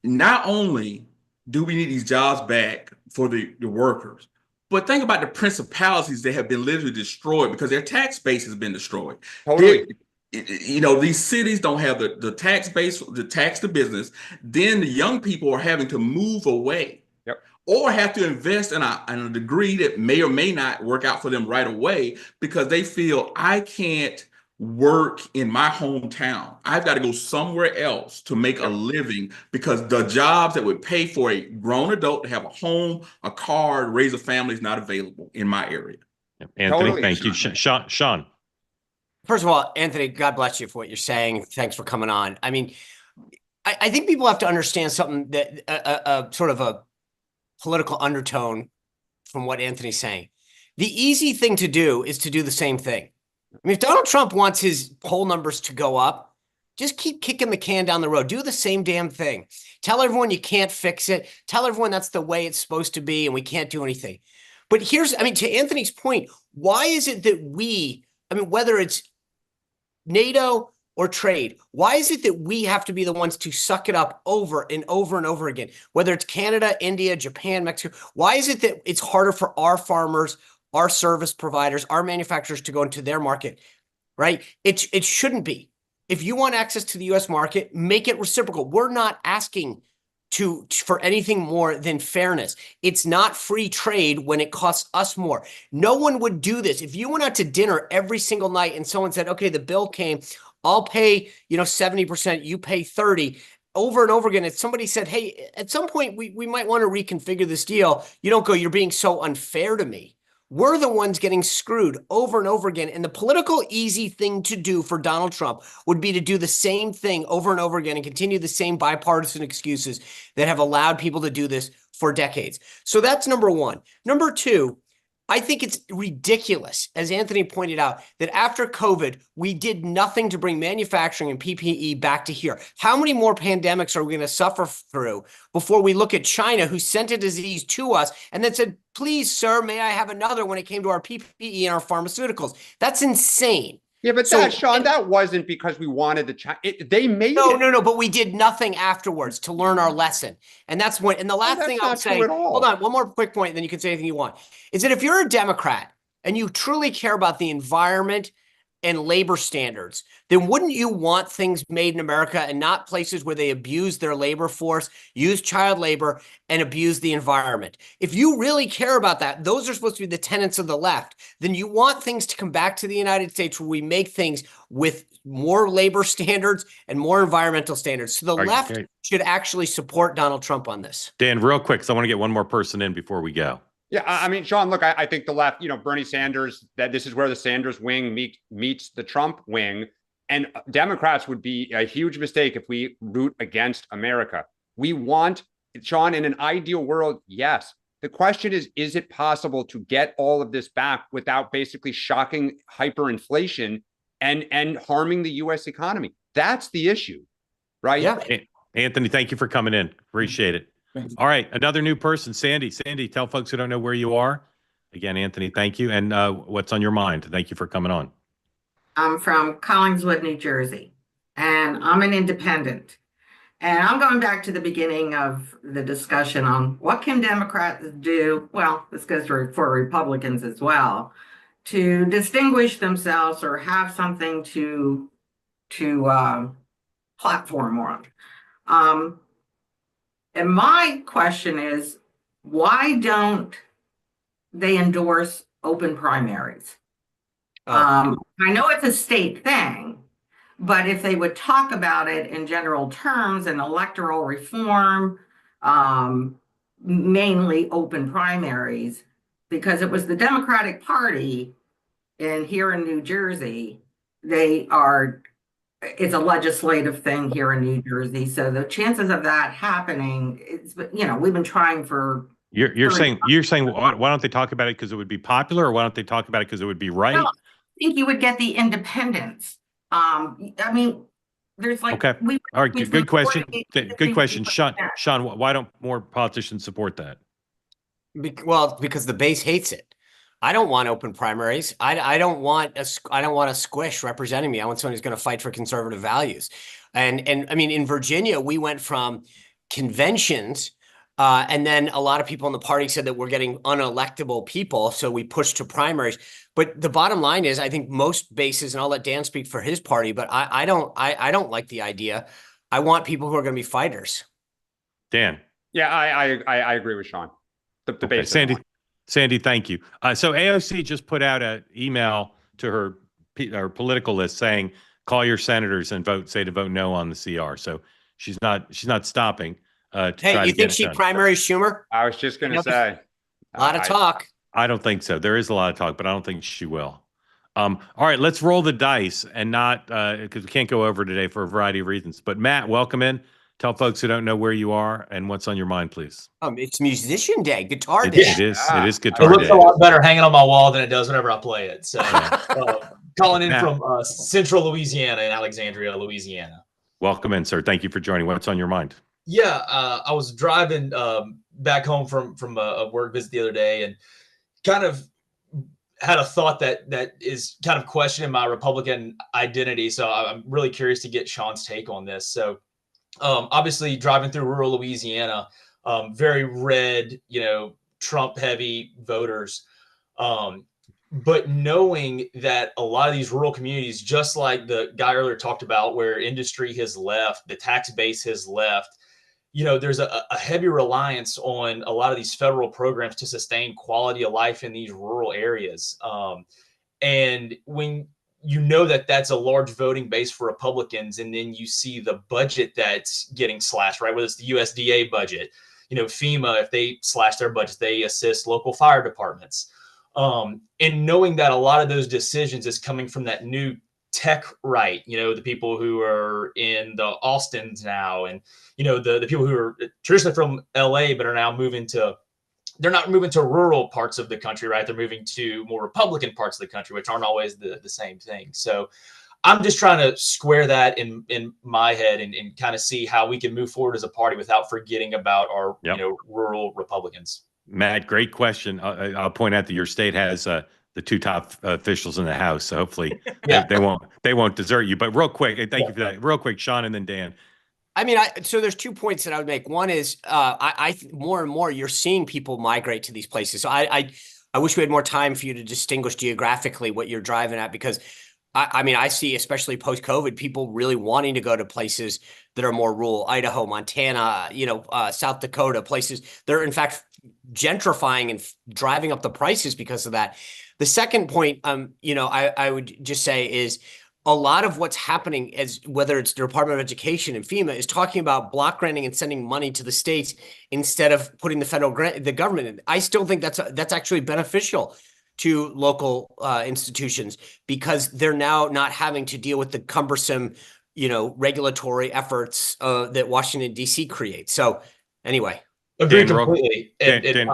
Not only do we need these jobs back for the workers, but think about the principalities that have been literally destroyed because their tax base has been destroyed. Totally. These cities don't have the tax base, the tax to business. Then the young people are having to move away. Yep. Or have to invest in a degree that may or may not work out for them right away because they feel, I can't work in my hometown. I've got to go somewhere else to make a living because the jobs that would pay for a grown adult to have a home, a car, to raise a family is not available in my area. Anthony, Totally. thank you. Sean. First of all, Anthony, God bless you for what you're saying. Thanks for coming on. I mean, I think people have to understand something that sort of a political undertone from what Anthony's saying. The easy thing to do is to do the same thing. I mean, if Donald Trump wants his poll numbers to go up, just keep kicking the can down the road. Do the same damn thing. Tell everyone you can't fix it. Tell everyone that's the way it's supposed to be and we can't do anything. But to Anthony's point, why is it that whether it's NATO or trade, why is it that we have to be the ones to suck it up over and over and over again? Whether it's Canada, India, Japan, Mexico, why is it that it's harder for our farmers, our service providers, our manufacturers to go into their market, right? It shouldn't be. If you want access to the U.S. market, make it reciprocal. We're not asking for anything more than fairness. It's not free trade when it costs us more. No one would do this. If you went out to dinner every single night and someone said, okay, the bill came, I'll pay, 70%, you pay 30%. Over and over again, if somebody said, hey, at some point we might want to reconfigure this deal, you don't go, you're being so unfair to me. We're the ones getting screwed over and over again. And the political easy thing to do for Donald Trump would be to do the same thing over and over again and continue the same bipartisan excuses that have allowed people to do this for decades. So that's number one. Number two, I think it's ridiculous, as Anthony pointed out, that after COVID, we did nothing to bring manufacturing and PPE back to here. How many more pandemics are we going to suffer through before we look at China, who sent a disease to us and then said, please, sir, may I have another when it came to our PPE and our pharmaceuticals? That's insane. Yeah, but Sean, that wasn't because we wanted they made it. No, but we did nothing afterwards to learn our lesson. And that's when, and the last thing I would say, hold on, one more quick point, and then you can say anything you want, is that if you're a Democrat and you truly care about the environment and labor standards, then wouldn't you want things made in America and not places where they abuse their labor force, use child labor, and abuse the environment? If you really care about that, those are supposed to be the tenets of the left, then you want things to come back to the United States where we make things with more labor standards and more environmental standards. So the left should actually support Donald Trump on this. Dan, real quick, because I want to get one more person in before we go. Yeah, I mean, Sean, look, I think the left, Bernie Sanders, that this is where the Sanders wing meets the Trump wing. And Democrats would be a huge mistake if we root against America. We want, Sean, in an ideal world, yes. The question is it possible to get all of this back without basically shocking hyperinflation and harming the U.S. economy? That's the issue, right? Yeah. Anthony, thank you for coming in. Appreciate it. All right, another new person, Sandy. Sandy, tell folks who don't know where you are. Again, Anthony, thank you. And what's on your mind? Thank you for coming on. I'm from Collingswood, New Jersey, and I'm an independent. And I'm going back to the beginning of the discussion on what can Democrats do, well, this goes for Republicans as well, to distinguish themselves or have something to platform on. And my question is, why don't they endorse open primaries? I know it's a state thing, but if they would talk about it in general terms and electoral reform, mainly open primaries, because it was the Democratic Party here in New Jersey, it's a legislative thing here in New Jersey. So the chances of that happening, we've been trying for. You're saying why don't they talk about it because it would be popular, or why don't they talk about it because it would be right? No, I think you would get the independents. I mean, there's like. Okay. All right. Good question. Good question. Sean, why don't more politicians support that? Well, because the base hates it. I don't want open primaries. I don't want a squish representing me. I want someone who's going to fight for conservative values. And I mean, in Virginia, we went from conventions, and then a lot of people in the party said that we're getting unelectable people, so we pushed to primaries. But the bottom line is, I think most bases, and I'll let Dan speak for his party, but I don't like the idea. I want people who are going to be fighters. Dan. Yeah, I agree with Sean. The base. Sandy, thank you. So AOC just put out an email to her political list saying, call your senators and say to vote no on the CR. So she's not stopping. Hey, you think she primaries Schumer? I was just going to say. A lot of talk. I don't think so. There is a lot of talk, but I don't think she will. All right, let's roll the dice and not, because we can't go over today for a variety of reasons. But Matt, welcome in. Tell folks who don't know where you are and what's on your mind, please. It's musician day, guitar day. It is guitar day. It looks a lot better hanging on my wall than it does whenever I play it. So calling in from central Louisiana in Alexandria, Louisiana. Welcome in, sir. Thank you for joining. What's on your mind? Yeah, I was driving back home from a work visit the other day and kind of had a thought that is kind of questioning my Republican identity. So I'm really curious to get Sean's take on this. So obviously driving through rural Louisiana, very red, Trump heavy voters. But knowing that a lot of these rural communities, just like the guy earlier talked about, where industry has left, the tax base has left, there's a heavy reliance on a lot of these federal programs to sustain quality of life in these rural areas. And when that's a large voting base for Republicans, and then you see the budget that's getting slashed, right? Whether it's the USDA budget, FEMA, if they slash their budgets, they assist local fire departments. And knowing that a lot of those decisions is coming from that new tech right, the people who are in the Austins now, and the people who are traditionally from LA but are now moving to they're not moving to rural parts of the country, right? They're moving to more Republican parts of the country, which aren't always the same thing. So I'm just trying to square that in my head and kind of see how we can move forward as a party without forgetting about our rural Republicans. Matt, great question. I'll point out that your state has the two top officials in the House, so hopefully they won't desert you. But real quick, thank you for that. Real quick, Sean, and then Dan. I mean, so there's 2 points that I would make. One is, I more and more you're seeing people migrate to these places. So I wish we had more time for you to distinguish geographically what you're driving at, because I mean, I see, especially post-COVID, people really wanting to go to places that are more rural, Idaho, Montana, South Dakota, places. They're in fact gentrifying and driving up the prices because of that. The second point, I would just say is, a lot of what's happening, as whether it's the Department of Education and FEMA, is talking about block granting and sending money to the states instead of putting the government in. I still think that's actually beneficial to local institutions, because they're now not having to deal with the cumbersome, regulatory efforts that Washington, D.C. creates. So anyway. Agree completely. Dan,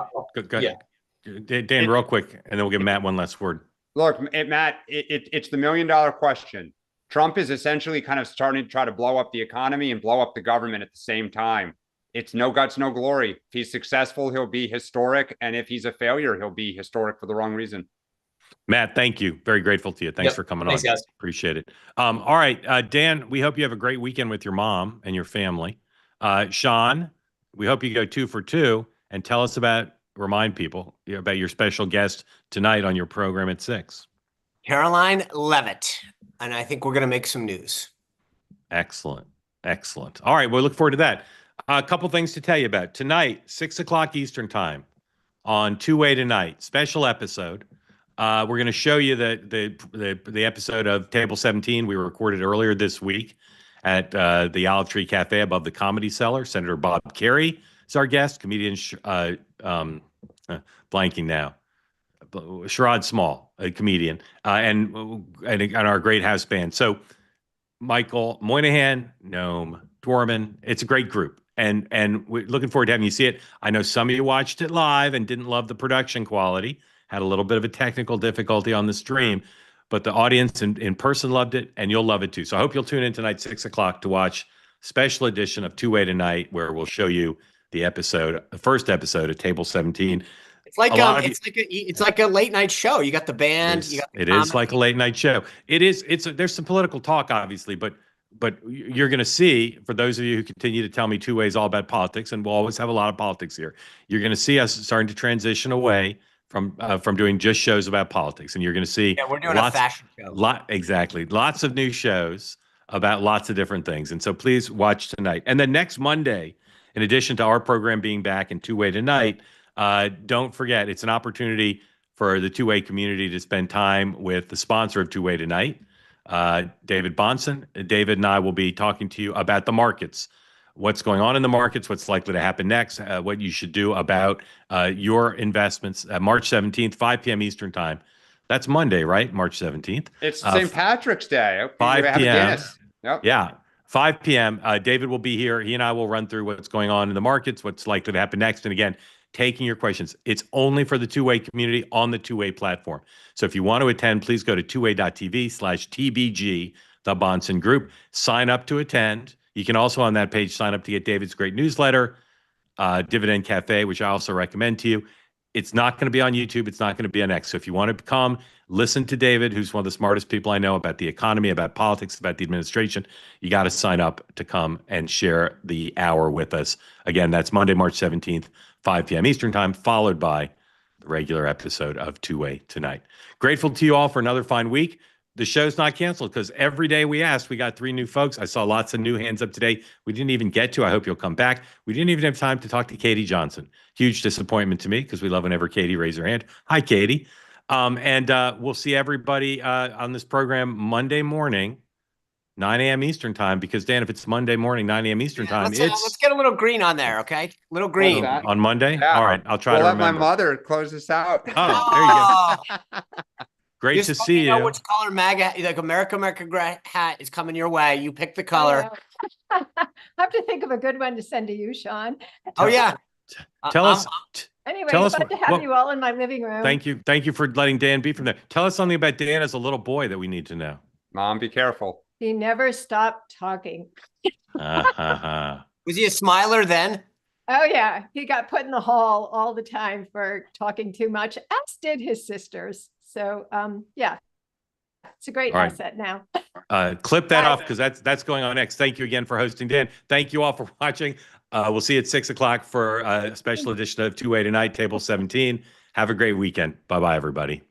real quick, and then we'll give Matt one last word. Look, Matt, it's the $1 million question. Trump is essentially kind of starting to try to blow up the economy and blow up the government at the same time. It's no guts, no glory. If he's successful, he'll be historic. And if he's a failure, he'll be historic for the wrong reason. Matt, thank you. Very grateful to you. Thanks for coming on. Guys. Appreciate it. All right, Dan, we hope you have a great weekend with your mom and your family. Sean, we hope you go 2 for 2 and tell us remind people about your special guest tonight on your program at 6. Caroline Levitt. And I think we're going to make some news. Excellent. All right, we'll look forward to that. A couple things to tell you about. Tonight, 6 o'clock Eastern time on Two-Way Tonight, special episode. We're going to show you the episode of Table 17 we recorded earlier this week at the Olive Tree Cafe above the Comedy Cellar. Senator Bob Kerrey is our guest, comedian, blanking now, Sherrod Small, a comedian, and our great house band. So Michael Moynihan, Noam Dworman, it's a great group. And we're looking forward to having you see it. I know some of you watched it live and didn't love the production quality, had a little bit of a technical difficulty on the stream, but the audience in person loved it, and you'll love it too. So I hope you'll tune in tonight, 6 o'clock, to watch special edition of Two-Way Tonight, where we'll show you the first episode of Table 17. It's like a late night show. You got the band. It is like a late night show. There's some political talk, obviously, but you're going to see, for those of you who continue to tell me Two-Way is all about politics, and we'll always have a lot of politics here, you're going to see us starting to transition away from doing just shows about politics, and you're going to see we're doing a fashion show. Exactly, lots of new shows about lots of different things, and so please watch tonight. And then next Monday, in addition to our program being back in Two-Way Tonight, don't forget, it's an opportunity for the Two-Way community to spend time with the sponsor of Two-Way Tonight, David Bonson. David and I will be talking to you about the markets, what's going on in the markets, what's likely to happen next, what you should do about your investments. March 17th, 5 p.m. Eastern time. That's Monday, right? March 17th. It's St. Patrick's Day. 5 p.m. Yep. Yeah. 5 p.m. David will be here. He and I will run through what's going on in the markets, what's likely to happen next. And again, taking your questions. It's only for the Two-Way community on the Two-Way platform. So if you want to attend, please go to tway.tv/TBG, the Bonson Group. Sign up to attend. You can also on that page sign up to get David's great newsletter, Dividend Cafe, which I also recommend to you. It's not going to be on YouTube. It's not going to be on X. So if you want to come, listen to David, who's one of the smartest people I know about the economy, about politics, about the administration, you got to sign up to come and share the hour with us. Again, that's Monday, March 17th, 5 p.m. Eastern time, followed by the regular episode of Two-Way Tonight. Grateful to you all for another fine week. The show's not canceled because every day we asked, we got 3 new folks. I saw lots of new hands up today. We didn't even get to. I hope you'll come back. We didn't even have time to talk to Katie Johnson. Huge disappointment to me because we love whenever Katie raises her hand. Hi, Katie. And we'll see everybody on this program Monday morning, 9 a.m. Eastern time. Because Dan, if it's Monday morning, 9 a.m. Eastern time, let's get a little green on there, okay? Little green on Monday. Yeah. All right, I'll try to let remember. my mother close this out. Oh, there you go. Great Just to see you. Know which color MAGA, like America hat is coming your way. You pick the color. I have to think of a good one to send to you, Sean. Tell us Anyway, Tell us glad to what- have what- you all in my living room. Thank you. Thank you for letting Dan be from there. Tell us something about Dan as a little boy that we need to know. Mom, be careful. He never stopped talking. Was he a smiler then? Oh yeah, he got put in the hall all the time for talking too much, as did his sisters. So yeah, it's a great All right. asset now. Clip that Bye. off because that's going on next. Thank you again for hosting, Dan. Thank you all for watching. We'll see you at 6 o'clock for a special edition of Two Way Tonight, Table 17. Have a great weekend. Bye-bye, everybody.